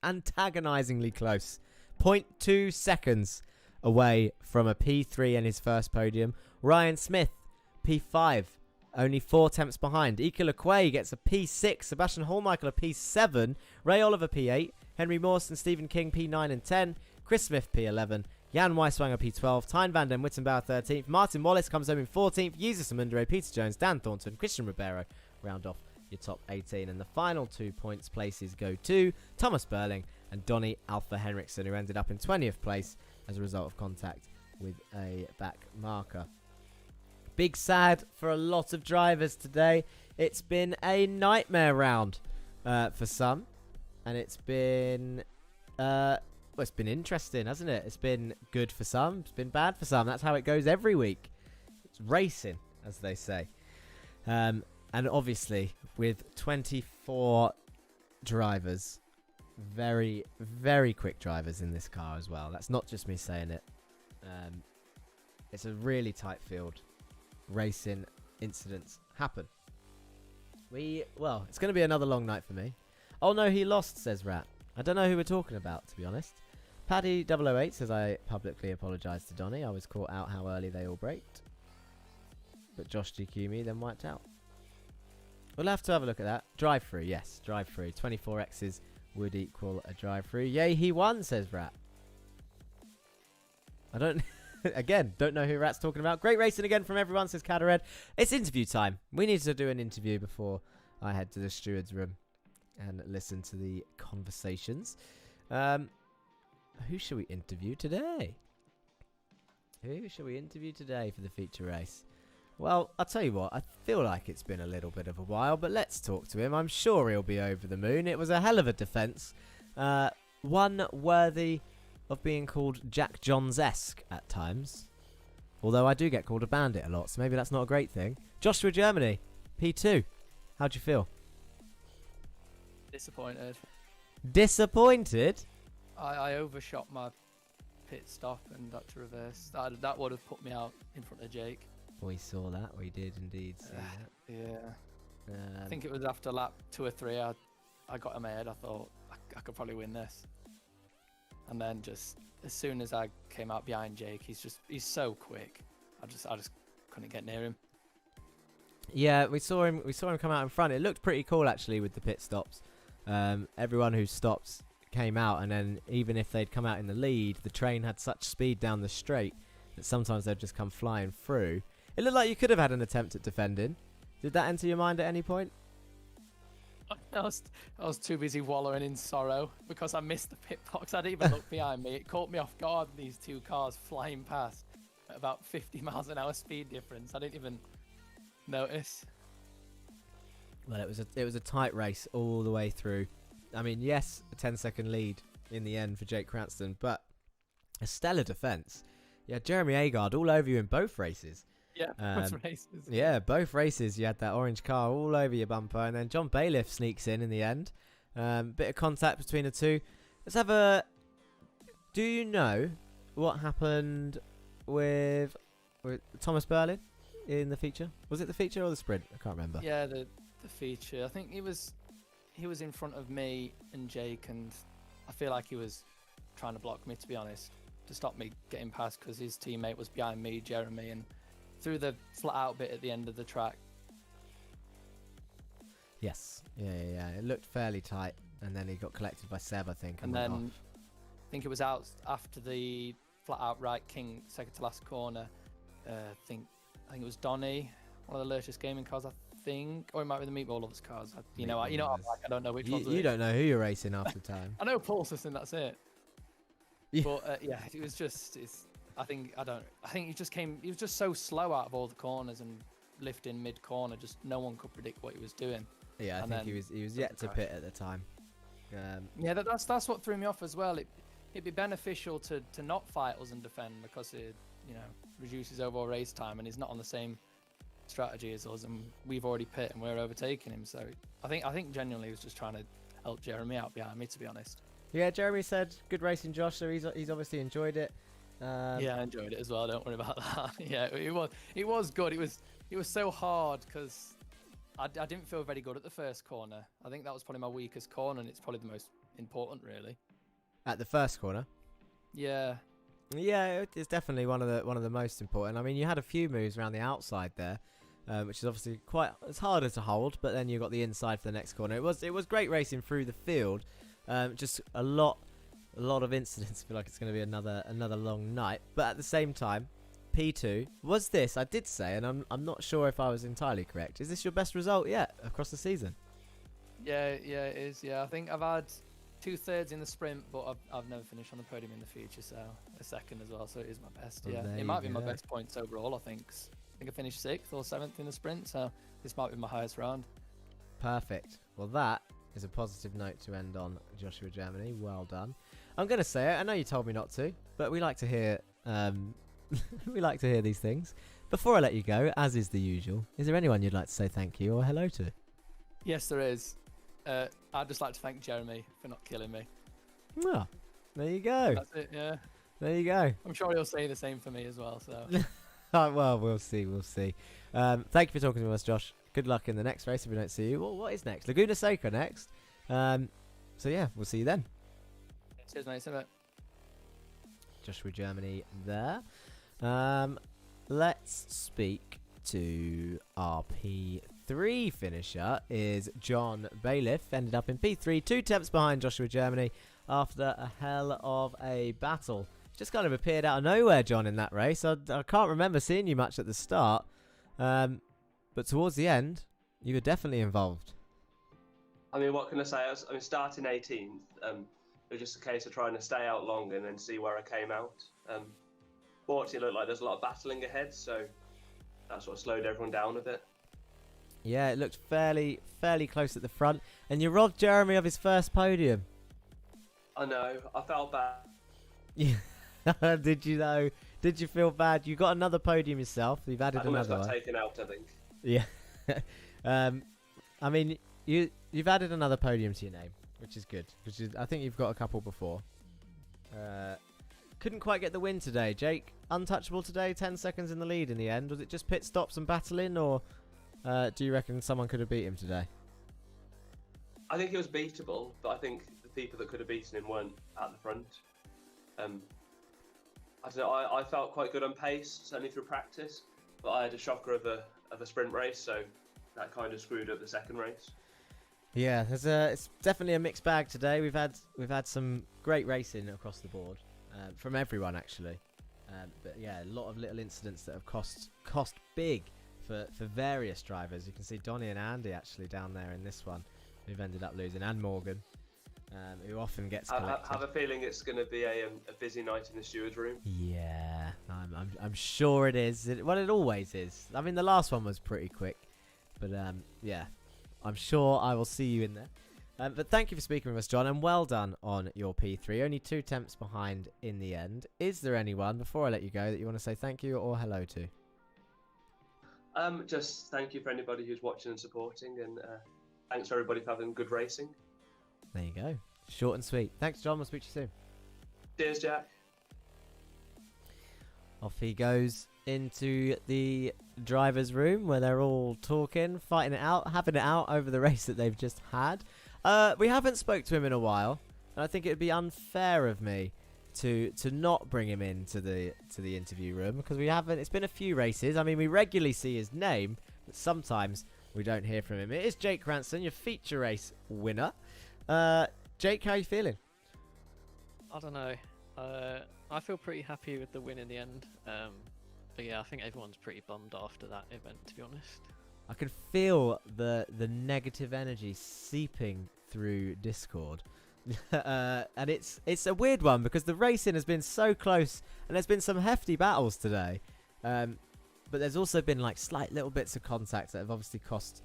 Speaker 1: antagonisingly close. 0.2 seconds away from a P3 and his first podium. Ryan Smith, P5. Only 4 tenths behind. Ika Lequay gets a P6. Sebastian Hallmichael a P7. Ray Oliver P8. Henry Morse and Stephen King P9 and 10. Chris Smith P11. Jan Weiswanger P12. Tyne van den Wittenbauer 13th. Martin Wallace comes home in 14th. Jesus Amundere, Peter Jones, Dan Thornton, Christian Ribeiro round off your top 18. And the final 2 points places go to Thomas Berling and Donny Alpha Henriksen, who ended up in 20th place as a result of contact with a back marker. Big sad for a lot of drivers today. It's been a nightmare round for some. And it's been it's been interesting, hasn't it? It's been good for some. It's been bad for some. That's how it goes every week. It's racing, as they say. And obviously, with 24 drivers, very, very quick drivers in this car as well. That's not just me saying it. It's a really tight field. Racing incidents happen. Well, it's going to be another long night for me. Oh no, he lost, says Rat. I don't know who we're talking about, to be honest. Paddy 008 says, I publicly apologise to Donny. I was caught out how early they all braked. But Josh GQ me, then wiped out. We'll have to have a look at that. Drive-through, yes, drive-through. 24 X's would equal a drive-through. Yay, he won, says Rat. I don't... Again, don't know who Rat's talking about. Great racing again from everyone, says Cadared. It's interview time. We need to do an interview before I head to the steward's room and listen to the conversations. Who should we interview today? Who should we interview today for the feature race? Well, I'll tell you what, I feel like it's been a little bit of a while, but let's talk to him. I'm sure he'll be over the moon. It was a hell of a defence One worthy of being called Jack Johns-esque at times. Although I do get called a bandit a lot, so maybe that's not a great thing. Joshua Germany, P2. How'd you feel?
Speaker 5: Disappointed.
Speaker 1: Disappointed?
Speaker 5: I overshot my pit stop and had to reverse. That would have put me out in front of Jake.
Speaker 1: We saw that. We did indeed see that.
Speaker 5: Yeah. I think it was after lap 2 or 3. I got in my head. I thought I could probably win this. And then just as soon as I came out behind Jake, he's so quick. I just couldn't get near him.
Speaker 1: Yeah, we saw him come out in front. It looked pretty cool actually with the pit stops. Everyone who stopped came out, and then even if they'd come out in the lead, the train had such speed down the straight that sometimes they'd just come flying through. It looked like you could have had an attempt at defending. Did that enter your mind at any point?
Speaker 5: I was too busy wallowing in sorrow because I missed the pit box. I didn't even look behind me. It caught me off guard, these two cars flying past at about 50 miles an hour speed difference. I didn't even notice.
Speaker 1: Well, it was a tight race all the way through. I mean, yes, a 10-second lead in the end for Jake Cranston, but a stellar defence. Yeah, Jeremy Agard all over you in both races.
Speaker 5: Yeah, both races.
Speaker 1: Yeah, both races you had that orange car all over your bumper, and then John Bailiff sneaks in the end. Bit of contact between the two. Let's have a... Do you know what happened with Thomas Berlin in the feature? Was it the feature or the sprint? I can't remember.
Speaker 5: Yeah, the feature. I think he was in front of me and Jake, and I feel like he was trying to block me, to be honest, to stop me getting past because his teammate was behind me, Jeremy, and through the flat out bit at the end of the track.
Speaker 1: Yes. Yeah. It looked fairly tight, and then he got collected by Seb, I think.
Speaker 5: And then I think it was out after the flat out right king second to last corner. I think it was Donny, one of the Lurchus Gaming cars, I think, or it might be the Meatball Lovers cars. I don't know which ones.
Speaker 1: You don't know who you're racing half the time.
Speaker 5: I know Paulson, and that's it.
Speaker 1: Yeah.
Speaker 5: But yeah, it was just. I think he was just so slow out of all the corners and lifting mid corner. Just no one could predict what he was doing.
Speaker 1: Yeah, I think he was yet to pit at the time.
Speaker 5: Yeah, that's what threw me off as well. It'd be beneficial to not fight us and defend because it reduces overall race time, and he's not on the same strategy as us, and we've already pit and we're overtaking him. So I think genuinely he was just trying to help Jeremy out behind me, to be honest.
Speaker 1: Yeah, Jeremy said good racing, Josh. So he's obviously enjoyed it.
Speaker 5: Yeah, I enjoyed it as well. Don't worry about that. Yeah, it was good. It was so hard because I didn't feel very good at the first corner. I think that was probably my weakest corner, and it's probably the most important, really. At
Speaker 1: the first corner.
Speaker 5: Yeah.
Speaker 1: Yeah, it's definitely one of the most important. I mean, you had a few moves around the outside there, which is obviously it's harder to hold. But then you got the inside for the next corner. It was great racing through the field. Just a lot of incidents. I feel like it's going to be another long night. But at the same time, P2 was this. I did say, and I'm not sure if I was entirely correct. Is this your best result yet across the season?
Speaker 5: Yeah, it is. Yeah, I think I've had 2/3 in the sprint, but I've never finished on the podium in the feature, so a second as well. So it is my best.
Speaker 1: Well,
Speaker 5: yeah, it might be my best points overall. I think I finished 6th or 7th in the sprint, so this might be my highest round. Perfect.
Speaker 1: Well, that is a positive note to end on, Joshua Germany. Well done. I'm going to say it. I know you told me not to, but we like to hear these things. Before I let you go, as is the usual, is there anyone you'd like to say thank you or hello to?
Speaker 5: Yes, there is. I'd just like to thank Jeremy for not killing me.
Speaker 1: Well, there you go.
Speaker 5: That's it, yeah.
Speaker 1: There you go.
Speaker 5: I'm sure he'll say the same for me as well. So.
Speaker 1: Well, we'll see. Thank you for talking to us, Josh. Good luck in the next race if we don't see you. Well, what is next? Laguna Seca next. So yeah, we'll see you then.
Speaker 5: Cheers, mate. See you, mate.
Speaker 1: Joshua Germany there. Let's speak to our P3 finisher is John Bailiff. Ended up in P3, 2 tenths behind Joshua Germany after a hell of a battle. Just kind of appeared out of nowhere, John, in that race. I can't remember seeing you much at the start. But towards the end, you were definitely involved.
Speaker 6: I mean, what can I say? I was starting 18th. It was just a case of trying to stay out long and then see where I came out. Fortunately, it looked like there's a lot of battling ahead, so that sort of slowed everyone down a bit.
Speaker 1: Yeah, it looked fairly close at the front. And you robbed Jeremy of his first podium.
Speaker 6: I know. I felt bad.
Speaker 1: Yeah. Did you though? Did you feel bad? You got another podium yourself. You've added
Speaker 6: I almost
Speaker 1: another
Speaker 6: got
Speaker 1: one.
Speaker 6: taken out, I think.
Speaker 1: Yeah. I mean, you've added another podium to your name, which is good. I think you've got a couple before. Couldn't quite get the win today, Jake. Untouchable today. 10 seconds in the lead in the end. Was it just pit stops and battling, or do you reckon someone could have beat him today?
Speaker 6: I think it was beatable, but I think the people that could have beaten him weren't at the front. I don't know. I felt quite good on pace, certainly through practice, but I had a shocker of a sprint race, so that kind of screwed up the second race.
Speaker 1: Yeah, it's definitely a mixed bag today. We've had some great racing across the board from everyone actually, but yeah, a lot of little incidents that have cost big for various drivers. You can see Donnie and Andy actually down there in this one, who've ended up losing, and Morgan, who often gets collected.
Speaker 6: I have a feeling it's going to be a busy night in the stewards' room.
Speaker 1: Yeah, I'm sure it is. Well, it always is. I mean, the last one was pretty quick, but yeah, I'm sure I will see you in there. But thank you for speaking with us, John, and well done on your P3. Only 2 attempts behind in the end. Is there anyone, before I let you go, that you want to say thank you or hello to?
Speaker 6: Just thank you for anybody who's watching and supporting, and thanks for everybody for having good racing.
Speaker 1: There you go. Short and sweet. Thanks, John. We'll speak to you soon.
Speaker 6: Cheers, Jack.
Speaker 1: Off he goes into the driver's room where they're all talking, fighting it out, having it out over the race that they've just had. We haven't spoke to him in a while, and I think it would be unfair of me to not bring him into the interview room, because we haven't. It's been a few races. I mean, we regularly see his name, but sometimes we don't hear from him. It is Jake Cranston, your feature race winner. Jake, how are you feeling?
Speaker 7: I don't know. I feel pretty happy with the win in the end. But yeah, I think everyone's pretty bummed after that event, to be honest.
Speaker 1: I can feel the negative energy seeping through Discord. And it's a weird one, because the racing has been so close, and there's been some hefty battles today. But there's also been like slight little bits of contact that have obviously cost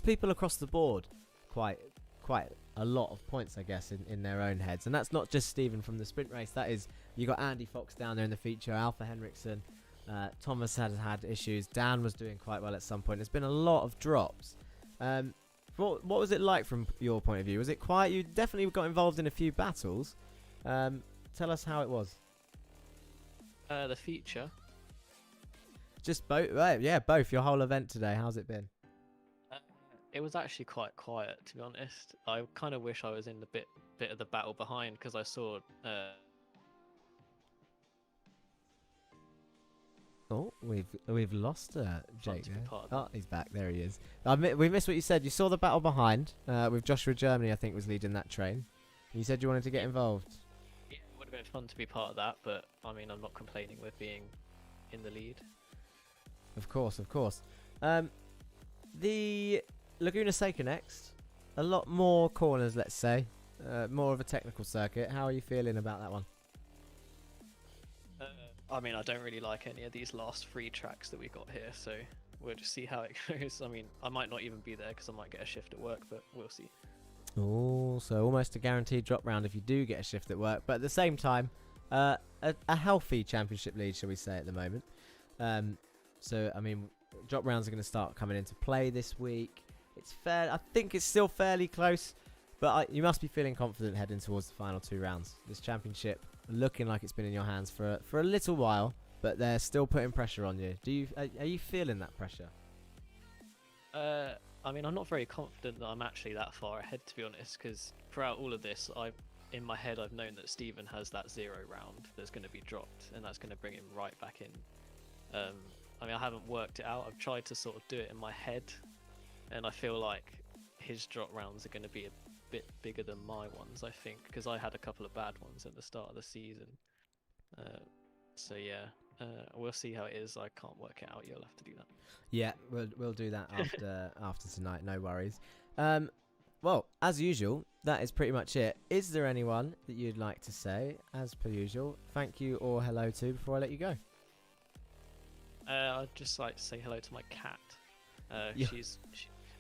Speaker 1: people across the board quite a lot of points, I guess, in their own heads. And that's not just Stephen from the sprint race. That is, you got Andy Fox down there in the feature, Alpha Henriksen, Thomas has had issues, Dan was doing quite well at some point. There's been a lot of drops. What was it like from your point of view? Was it quiet? You definitely got involved in a few battles. Tell us how it was.
Speaker 7: The feature.
Speaker 1: Just both, right? Yeah, both. Your whole event today. How's it been?
Speaker 7: It was actually quite quiet, to be honest. I kind of wish I was in the bit of the battle behind, because I saw.
Speaker 1: Oh, we've lost Jake there.
Speaker 7: Part
Speaker 1: Oh, he's back. There he is. We missed what you said. You saw the battle behind with Joshua Germany, I think, was leading that train. You said you wanted to get involved.
Speaker 7: Yeah, it would have been fun to be part of that, but I mean, I'm not complaining with being in the lead.
Speaker 1: Of course. The Laguna Seca next. A lot more corners, let's say. More of a technical circuit. How are you feeling about that one?
Speaker 7: I mean, I don't really like any of these last 3 tracks that we got here, so we'll just see how it goes. I mean, I might not even be there because I might get a shift at work, but we'll see.
Speaker 1: Oh, so almost a guaranteed drop round if you do get a shift at work. But at the same time, a healthy championship lead, shall we say, at the moment. So, I mean, drop rounds are going to start coming into play this week. It's fair. I think it's still fairly close, but you must be feeling confident heading towards the final 2 rounds. This championship looking like it's been in your hands for a little while, but they're still putting pressure on you. Are you feeling that pressure?
Speaker 7: I mean, I'm not very confident that I'm actually that far ahead, to be honest, because throughout all of this, in my head, I've known that Stephen has that 0 round that's going to be dropped, and that's going to bring him right back in. I mean, I haven't worked it out. I've tried to sort of do it in my head, and I feel like his drop rounds are going to be a bit bigger than my ones, I think, because I had a couple of bad ones at the start of the season. So yeah, we'll see how it is. I can't work it out. You'll have to do that.
Speaker 1: Yeah, we'll do that after tonight. No worries. Well, as usual, that is pretty much it. Is there anyone that you'd like to say, as per usual, thank you or hello to before I let you go?
Speaker 7: I'd just like to say hello to my cat.
Speaker 1: Yeah.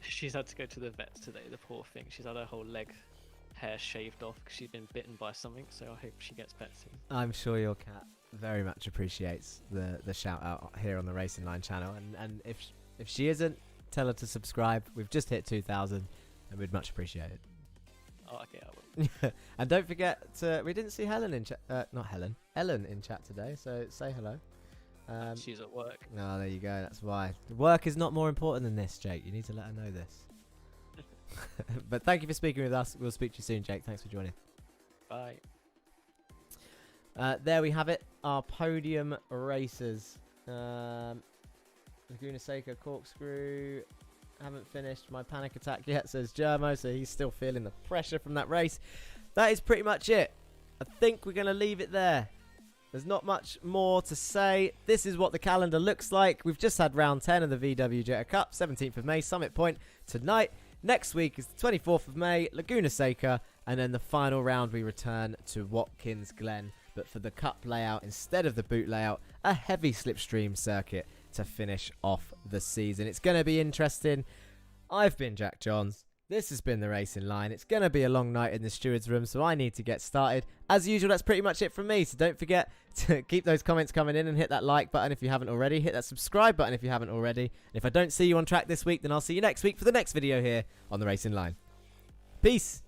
Speaker 7: She's had to go to the vets today, the poor thing. She's had her whole leg hair shaved off because she's been bitten by something. So I hope she gets better soon.
Speaker 1: I'm sure your cat very much appreciates the shout out here on the Racing Line channel, and if she isn't, tell her to subscribe. We've just hit 2,000 and we'd much appreciate it.
Speaker 7: Oh, okay, I will.
Speaker 1: And don't forget to, we didn't see Helen in chat, not Helen, Ellen in chat today, so say hello.
Speaker 7: She's at work.
Speaker 1: Oh, there you go, that's why. Work is not more important than this, Jake. You need to let her know this. But thank you for speaking with us. We'll speak to you soon, Jake. Thanks for joining.
Speaker 7: Bye.
Speaker 1: There we have it, our podium racers. Laguna Seca, Corkscrew, haven't finished my panic attack yet, says Germo, so he's still feeling the pressure from that race. That is pretty much it. I think we're going to leave it there. There's not much more to say. This is what the calendar looks like. We've just had round 10 of the VW Jetta Cup, 17th of May, Summit Point tonight. Next week is the 24th of May, Laguna Seca, and then the final round we return to Watkins Glen. But for the Cup layout, instead of the boot layout, a heavy slipstream circuit to finish off the season. It's going to be interesting. I've been Jack Johns. This has been the Racing Line. It's going to be a long night in the steward's room, so I need to get started. As usual, that's pretty much it from me. So don't forget to keep those comments coming in and hit that like button if you haven't already. Hit that subscribe button if you haven't already. And if I don't see you on track this week, then I'll see you next week for the next video here on the Racing Line. Peace.